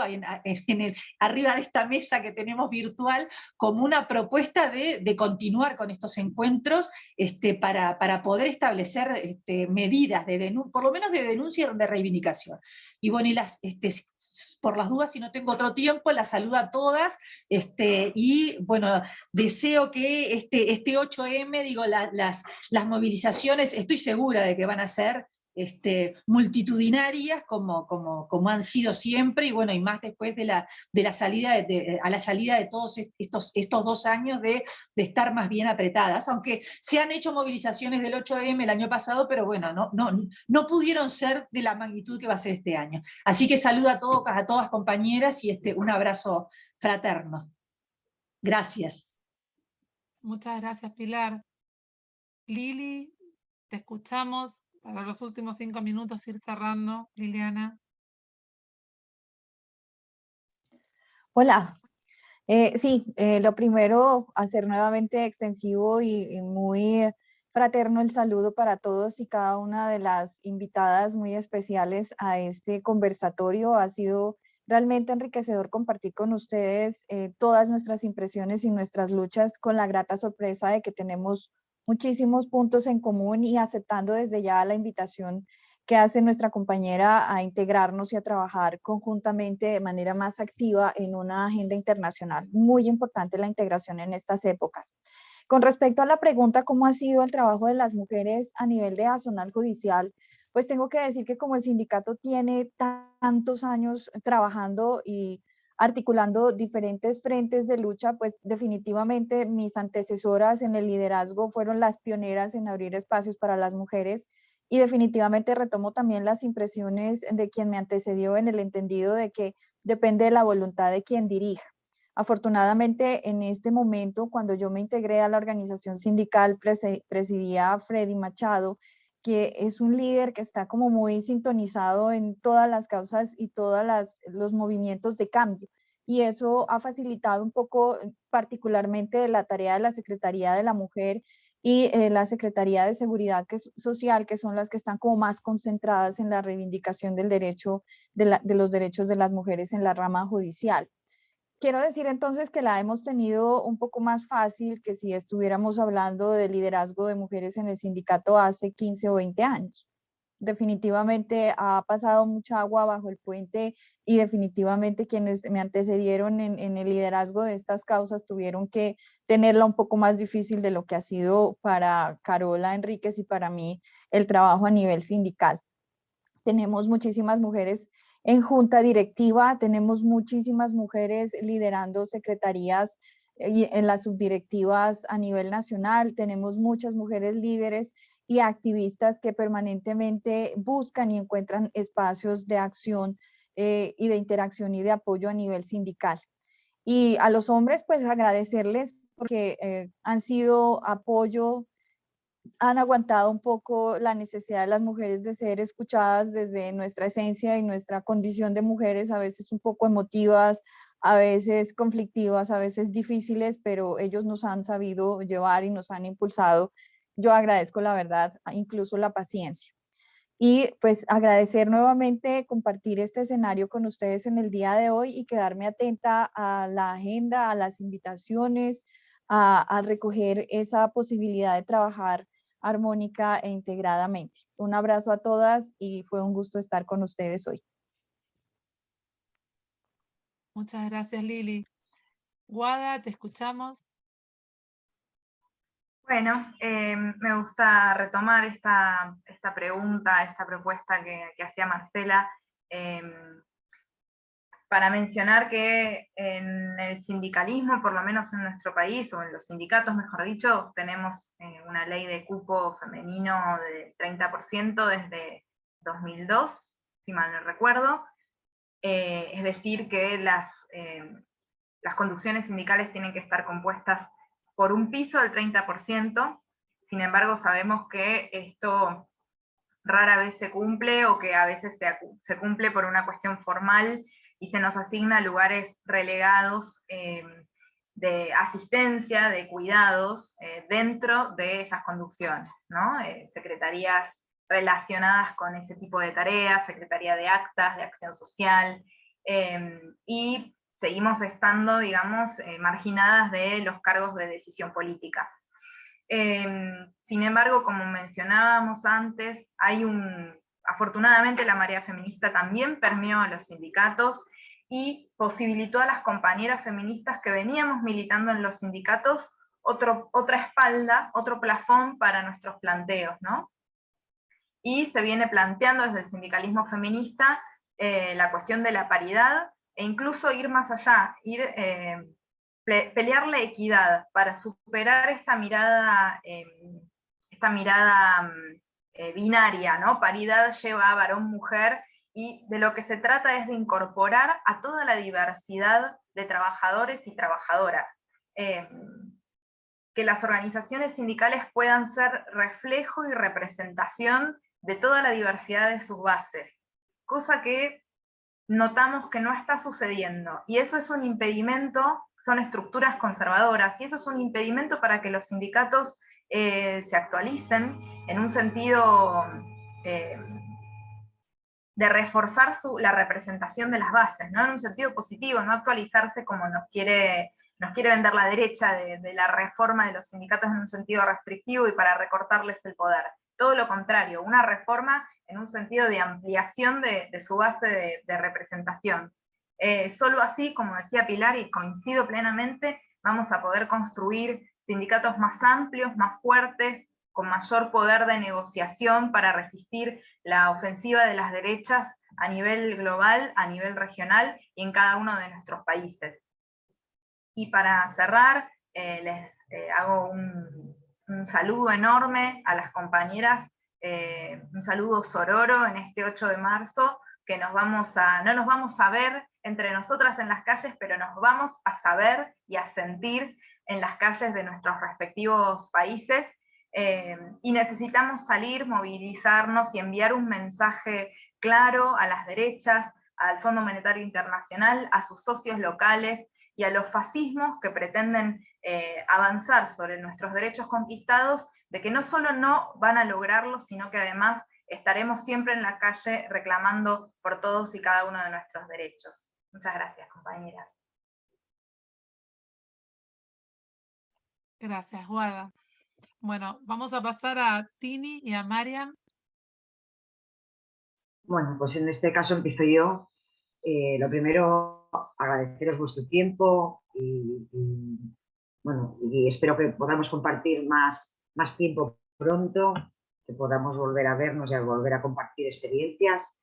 arriba de esta mesa que tenemos virtual como una propuesta de continuar con estos encuentros para poder establecer medidas, por lo menos de denuncia y de reivindicación. Y bueno, por las dudas, si no tengo otro tiempo, las saludo a todas, y bueno, deseo que este 8M, las movilizaciones, estoy segura de que van a ser multitudinarias como han sido siempre, y bueno, y más después de la salida a la salida de todos estos 2 años de estar más bien apretadas, aunque se han hecho movilizaciones del 8M el año pasado, pero bueno, no pudieron ser de la magnitud que va a ser este año. Así que saludo a todas compañeras, y un abrazo fraterno. Gracias. Muchas gracias, Pilar. Lili, te escuchamos para los últimos 5 minutos ir cerrando. Liliana. Hola. Sí, lo primero, hacer nuevamente extensivo y muy fraterno el saludo para todos y cada una de las invitadas muy especiales a este conversatorio. Ha sido realmente enriquecedor compartir con ustedes todas nuestras impresiones y nuestras luchas, con la grata sorpresa de que tenemos muchísimos puntos en común, y aceptando desde ya la invitación que hace nuestra compañera a integrarnos y a trabajar conjuntamente de manera más activa en una agenda internacional. Muy importante la integración en estas épocas. Con respecto a la pregunta, ¿cómo ha sido el trabajo de las mujeres a nivel de Azonal Judicial? Pues tengo que decir que como el sindicato tiene tantos años trabajando y articulando diferentes frentes de lucha, pues definitivamente mis antecesoras en el liderazgo fueron las pioneras en abrir espacios para las mujeres, y definitivamente retomo también las impresiones de quien me antecedió, en el entendido de que depende de la voluntad de quien dirija. Afortunadamente, en este momento, cuando yo me integré a la organización sindical, presidía a Freddy Machado, que es un líder que está como muy sintonizado en todas las causas y todos los movimientos de cambio. Y eso ha facilitado un poco, particularmente, la tarea de la Secretaría de la Mujer y la Secretaría de Seguridad Social, que son las que están como más concentradas en la reivindicación del derecho, de los derechos de las mujeres en la rama judicial. Quiero decir entonces que la hemos tenido un poco más fácil que si estuviéramos hablando de liderazgo de mujeres en el sindicato hace 15 o 20 años. Definitivamente ha pasado mucha agua bajo el puente, y definitivamente quienes me antecedieron en el liderazgo de estas causas tuvieron que tenerla un poco más difícil de lo que ha sido para Carola Enríquez y para mí el trabajo a nivel sindical. Tenemos muchísimas mujeres en junta directiva, tenemos muchísimas mujeres liderando secretarías y en las subdirectivas a nivel nacional. Tenemos muchas mujeres líderes y activistas que permanentemente buscan y encuentran espacios de acción y de interacción y de apoyo a nivel sindical. Y a los hombres, pues agradecerles porque han sido apoyo, han aguantado un poco la necesidad de las mujeres de ser escuchadas desde nuestra esencia y nuestra condición de mujeres, a veces un poco emotivas, a veces conflictivas, a veces difíciles, pero ellos nos han sabido llevar y nos han impulsado. Yo agradezco la verdad, incluso la paciencia. Y pues agradecer nuevamente compartir este escenario con ustedes en el día de hoy y quedarme atenta a la agenda, a las invitaciones, a recoger esa posibilidad de trabajar armónica e integradamente. Un abrazo a todas y fue un gusto estar con ustedes hoy. Muchas gracias, Lili. Guada, te escuchamos. Bueno, me gusta retomar esta pregunta, esta propuesta que hacía Marcela, para mencionar que en el sindicalismo, por lo menos en nuestro país, o en los sindicatos, mejor dicho, tenemos una ley de cupo femenino de 30% desde 2002, si mal no recuerdo. Es decir, que las conducciones sindicales tienen que estar compuestas por un piso del 30%, sin embargo sabemos que esto rara vez se cumple, o que a veces se cumple por una cuestión formal y se nos asigna lugares relegados de asistencia, de cuidados, dentro de esas conducciones, ¿no? Secretarías relacionadas con ese tipo de tareas, Secretaría de Actas, de Acción Social, y seguimos estando, digamos, marginadas de los cargos de decisión política. Sin embargo, como mencionábamos antes, afortunadamente la marea feminista también permeó a los sindicatos y posibilitó a las compañeras feministas que veníamos militando en los sindicatos otra espalda, otro plafón para nuestros planteos, ¿no? Y se viene planteando desde el sindicalismo feminista la cuestión de la paridad, e incluso ir más allá, pelear la equidad para superar esta mirada binaria, ¿no? Paridad lleva a varón-mujer, y de lo que se trata es de incorporar a toda la diversidad de trabajadores y trabajadoras. Que las organizaciones sindicales puedan ser reflejo y representación de toda la diversidad de sus bases, cosa que notamos que no está sucediendo, y eso es un impedimento, son estructuras conservadoras, y eso es un impedimento para que los sindicatos se actualicen en un sentido de reforzar la representación de las bases, ¿no? En un sentido positivo, no actualizarse como nos quiere vender la derecha de la reforma de los sindicatos en un sentido restrictivo y para recortarles el poder. Todo lo contrario, una reforma en un sentido de ampliación de su base de representación. Solo así, como decía Pilar, y coincido plenamente, vamos a poder construir sindicatos más amplios, más fuertes, con mayor poder de negociación para resistir la ofensiva de las derechas a nivel global, a nivel regional y en cada uno de nuestros países. Y para cerrar, les hago un saludo enorme a las compañeras, un saludo sororo en este 8 de marzo, que no nos vamos a ver entre nosotras en las calles, pero nos vamos a saber y a sentir en las calles de nuestros respectivos países, y necesitamos salir, movilizarnos y enviar un mensaje claro a las derechas, al Fondo Monetario Internacional, a sus socios locales y a los fascismos que pretenden avanzar sobre nuestros derechos conquistados, de que no solo no van a lograrlo, sino que además estaremos siempre en la calle reclamando por todos y cada uno de nuestros derechos. Muchas gracias, compañeras. Gracias, Guada. Bueno, vamos a pasar a Tini y a Mariam. Bueno, pues en este caso empiezo yo. Lo primero, agradeceros vuestro tiempo y espero que podamos compartir más tiempo pronto, que podamos volver a vernos y a volver a compartir experiencias.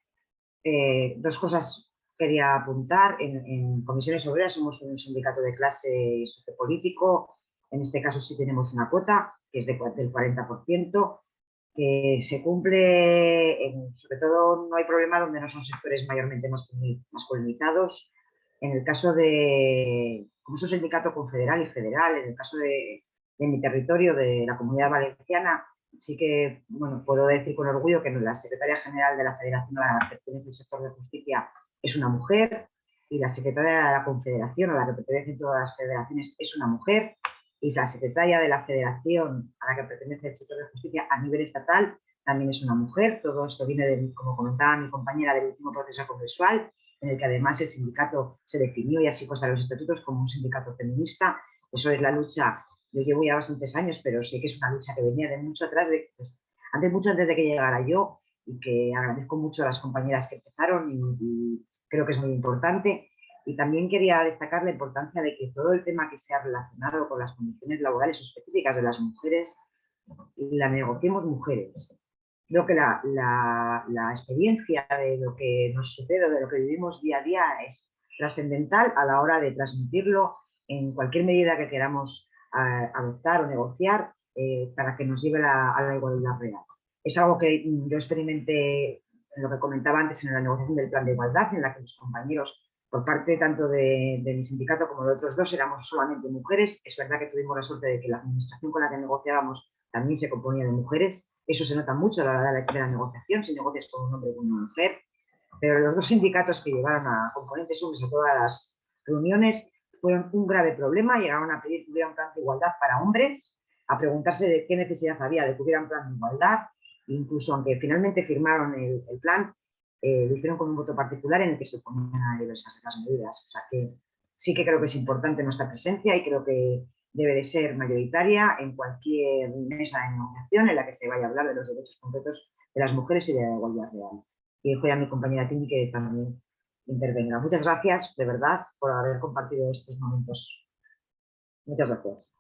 Dos cosas quería apuntar, en Comisiones Obreras somos un sindicato de clase sociopolítico. En este caso sí tenemos una cuota, que es del 40%, que se cumple, sobre todo no hay problema donde no son sectores mayormente masculinizados. En el caso de, como es un sindicato confederal y federal, en el caso de mi territorio, de la Comunidad Valenciana, sí que puedo decir con orgullo que la secretaria general de la Federación a la que pertenece el sector de justicia es una mujer, y la secretaria de la Confederación, a la que pertenecen todas las federaciones, es una mujer, y la secretaria de la Federación a la que pertenece el sector de justicia a nivel estatal también es una mujer. Todo esto viene, como comentaba mi compañera, del último proceso congresual, en el que además el sindicato se definió, y así consta en los estatutos, como un sindicato feminista. Eso es la lucha. Yo llevo ya bastantes años, pero sé que es una lucha que venía de mucho atrás, mucho antes de que llegara yo, y que agradezco mucho a las compañeras que empezaron, y creo que es muy importante. Y también quería destacar la importancia de que todo el tema que se ha relacionado con las condiciones laborales específicas de las mujeres la negociemos mujeres. Creo que la experiencia de lo que nos sucede, de lo que vivimos día a día, es trascendental a la hora de transmitirlo en cualquier medida que queramos adoptar o negociar para que nos lleve a la igualdad real. Es algo que yo experimenté en lo que comentaba antes en la negociación del plan de igualdad, en la que los compañeros, por parte tanto de mi sindicato como de otros dos, éramos solamente mujeres. Es verdad que tuvimos la suerte de que la administración con la que negociábamos también se componía de mujeres. Eso se nota mucho a la hora de la negociación, si negocias con un hombre o con una mujer. Pero los dos sindicatos que llevaron a componentes hombres a todas las reuniones fueron un grave problema. Llegaron a pedir que hubiera un plan de igualdad para hombres, a preguntarse de qué necesidad había de que hubiera un plan de igualdad. Incluso aunque finalmente firmaron el plan, lo hicieron con un voto particular en el que se ponían a diversas las medidas. O sea que sí que creo que es importante nuestra presencia, y creo que debe de ser mayoritaria en cualquier mesa de negociación en la que se vaya a hablar de los derechos concretos de las mujeres y de la igualdad real. Y dejo a mi compañera Tini que también intervenga. Muchas gracias, de verdad, por haber compartido estos momentos. Muchas gracias.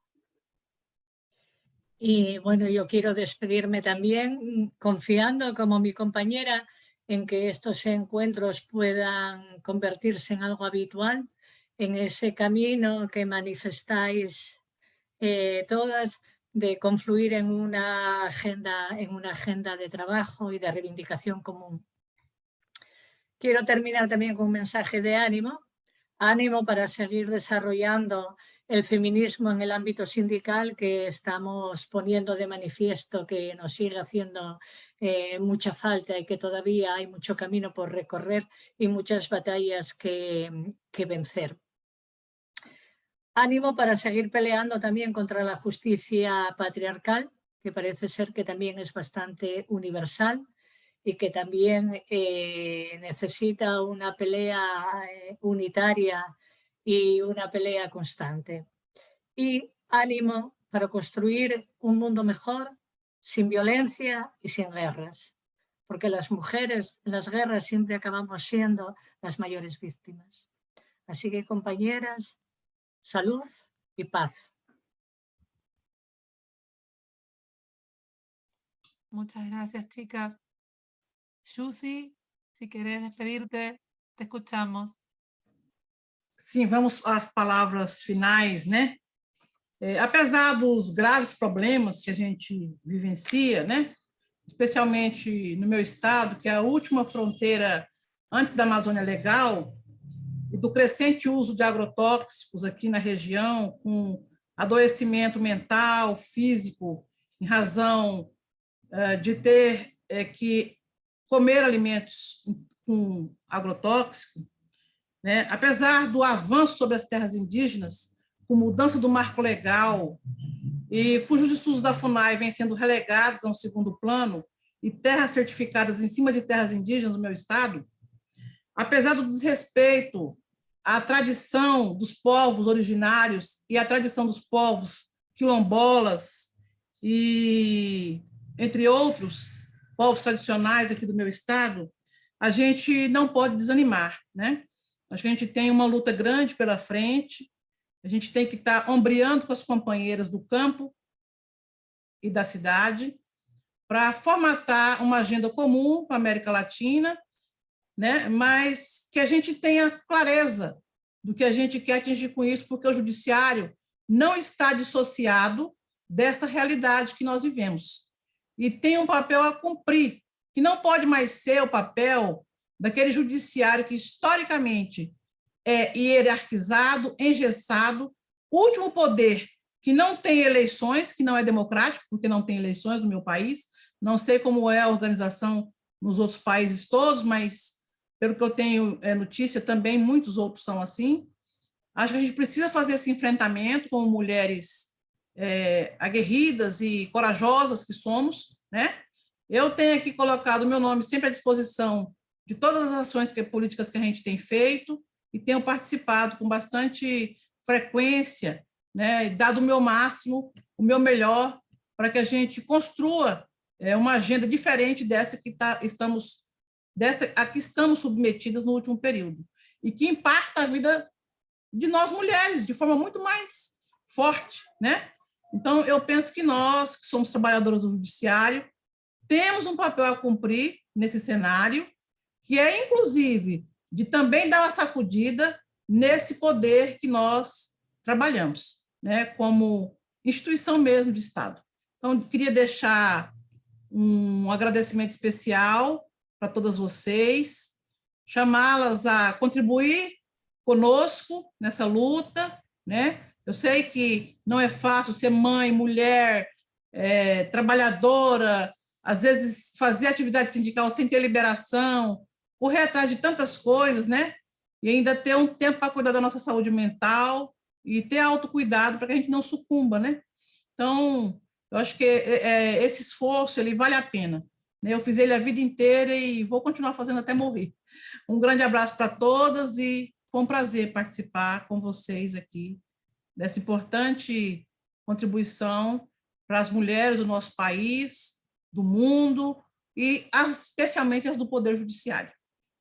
Y bueno, yo quiero despedirme también confiando, como mi compañera, en que estos encuentros puedan convertirse en algo habitual, en ese camino que manifestáis todas, de confluir en una agenda de trabajo y de reivindicación común. Quiero terminar también con un mensaje de ánimo para seguir desarrollando el feminismo en el ámbito sindical, que estamos poniendo de manifiesto que nos sigue haciendo mucha falta, y que todavía hay mucho camino por recorrer y muchas batallas que vencer. Ánimo para seguir peleando también contra la justicia patriarcal, que parece ser que también es bastante universal y que también necesita una pelea unitaria y una pelea constante. Y ánimo para construir un mundo mejor, sin violencia y sin guerras, porque las mujeres en las guerras siempre acabamos siendo las mayores víctimas. Así que, compañeras, salud y paz. Muchas gracias, chicas. Jussi, si querés despedirte, te escuchamos. Sim, vamos às palavras finais, né? Apesar dos graves problemas que a gente vivencia, né? Especialmente no meu estado, que é a última fronteira antes da Amazônia Legal, e do crescente uso de agrotóxicos aqui na região, com adoecimento mental, físico, em razão de ter que comer alimentos com agrotóxico, né? Apesar do avanço sobre as terras indígenas, com mudança do marco legal, e cujos estudos da FUNAI vêm sendo relegados a um segundo plano, e terras certificadas em cima de terras indígenas no meu estado, apesar do desrespeito à tradição dos povos originários e à tradição dos povos quilombolas, e entre outros povos tradicionais aqui do meu estado, a gente não pode desanimar, né? Acho que a gente tem uma luta grande pela frente, a gente tem que estar ombreando com as companheiras do campo e da cidade para formatar uma agenda comum para a América Latina, né? Mas que a gente tenha clareza do que a gente quer atingir com isso, porque o judiciário não está dissociado dessa realidade que nós vivemos. E tem um papel a cumprir, que não pode mais ser o papel daquele judiciário que, historicamente, é hierarquizado, engessado, último poder que não tem eleições, que não é democrático, porque não tem eleições no meu país, não sei como é a organização nos outros países todos, mas, pelo que eu tenho notícia, também muitos outros são assim. Acho que a gente precisa fazer esse enfrentamento como mulheres aguerridas e corajosas que somos, né? Eu tenho aqui colocado o meu nome sempre à disposição de todas as ações políticas que a gente tem feito e tenho participado com bastante frequência, né? Dado o meu máximo, o meu melhor, para que a gente construa uma agenda diferente dessa a que estamos submetidas no último período, e que impacta a vida de nós mulheres de forma muito mais forte, né? Então, eu penso que nós, que somos trabalhadoras do judiciário, temos um papel a cumprir nesse cenário, que é, inclusive, de também dar uma sacudida nesse poder que nós trabalhamos, né? Como instituição mesmo de Estado. Então, eu queria deixar um agradecimento especial para todas vocês, chamá-las a contribuir conosco nessa luta, né? Eu sei que não é fácil ser mãe, mulher, trabalhadora, às vezes fazer atividade sindical sem ter liberação, correr atrás de tantas coisas, né? E ainda ter um tempo para cuidar da nossa saúde mental e ter autocuidado para que a gente não sucumba, né? Então, eu acho que esse esforço ele vale a pena, né? Eu fiz ele a vida inteira e vou continuar fazendo até morrer. Um grande abraço para todas e foi um prazer participar com vocês aqui dessa importante contribuição para as mulheres do nosso país, do mundo e especialmente as do Poder Judiciário,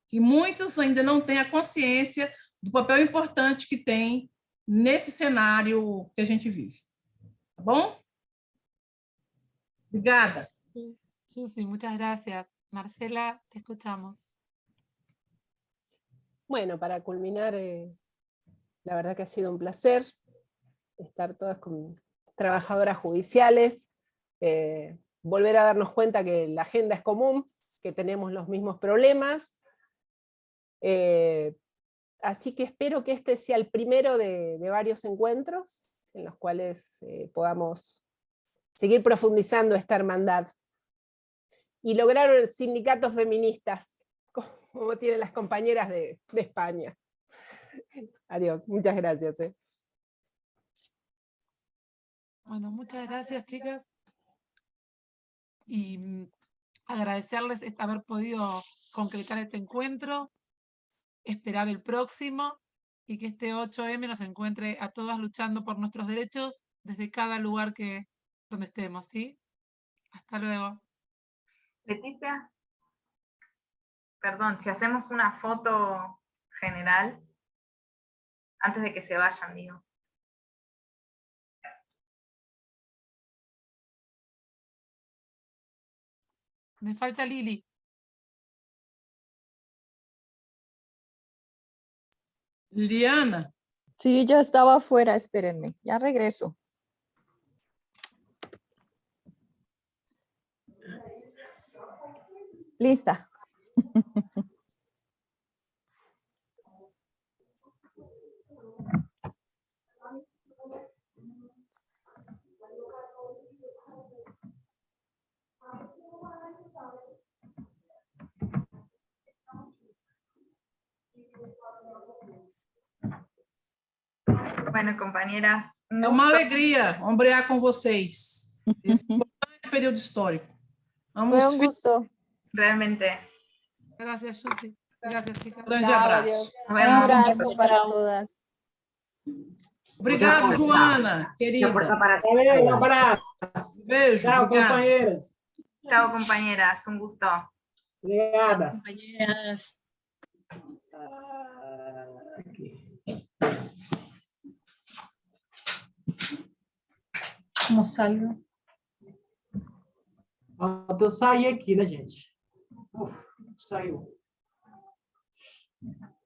que muitas ainda não têm a consciência do papel importante que tem nesse cenário que a gente vive. Tá bom? Obrigada. Susi, muchas gracias. Marcela, te escuchamos. Bueno, para culminar, la verdad que ha sido un placer estar todas con trabajadoras judiciales, volver a darnos cuenta que la agenda es común, que tenemos los mismos problemas, así que espero que este sea el primero de varios encuentros en los cuales podamos seguir profundizando esta hermandad y lograr sindicatos feministas, como tienen las compañeras de España. Adiós, muchas gracias. Bueno, muchas gracias, chicas. Y agradecerles haber podido concretar este encuentro, esperar el próximo y que este 8M nos encuentre a todas luchando por nuestros derechos desde cada lugar donde estemos, ¿sí? Hasta luego. Leticia, perdón, si hacemos una foto general, antes de que se vayan, digo. Me falta Lili. Liliana. Sí, ya estaba afuera, espérenme, ya regreso. Lista. Bueno, compañeras. É uma alegria ombrear com vocês esse importante período histórico. Fue un gusto. Realmente. Gracias, Susi. Gracias, chicas. Grande abraço. Un abrazo para todas. Obrigado, Joana, querida. Um abraço. Beijo. Tchau, Obrigado. companheiras. Chao, compañeras, un gusto. Obrigada. Compañeras. ¿Cómo salgo? Falta eu sair aqui, né, gente? Saiu. Gracias.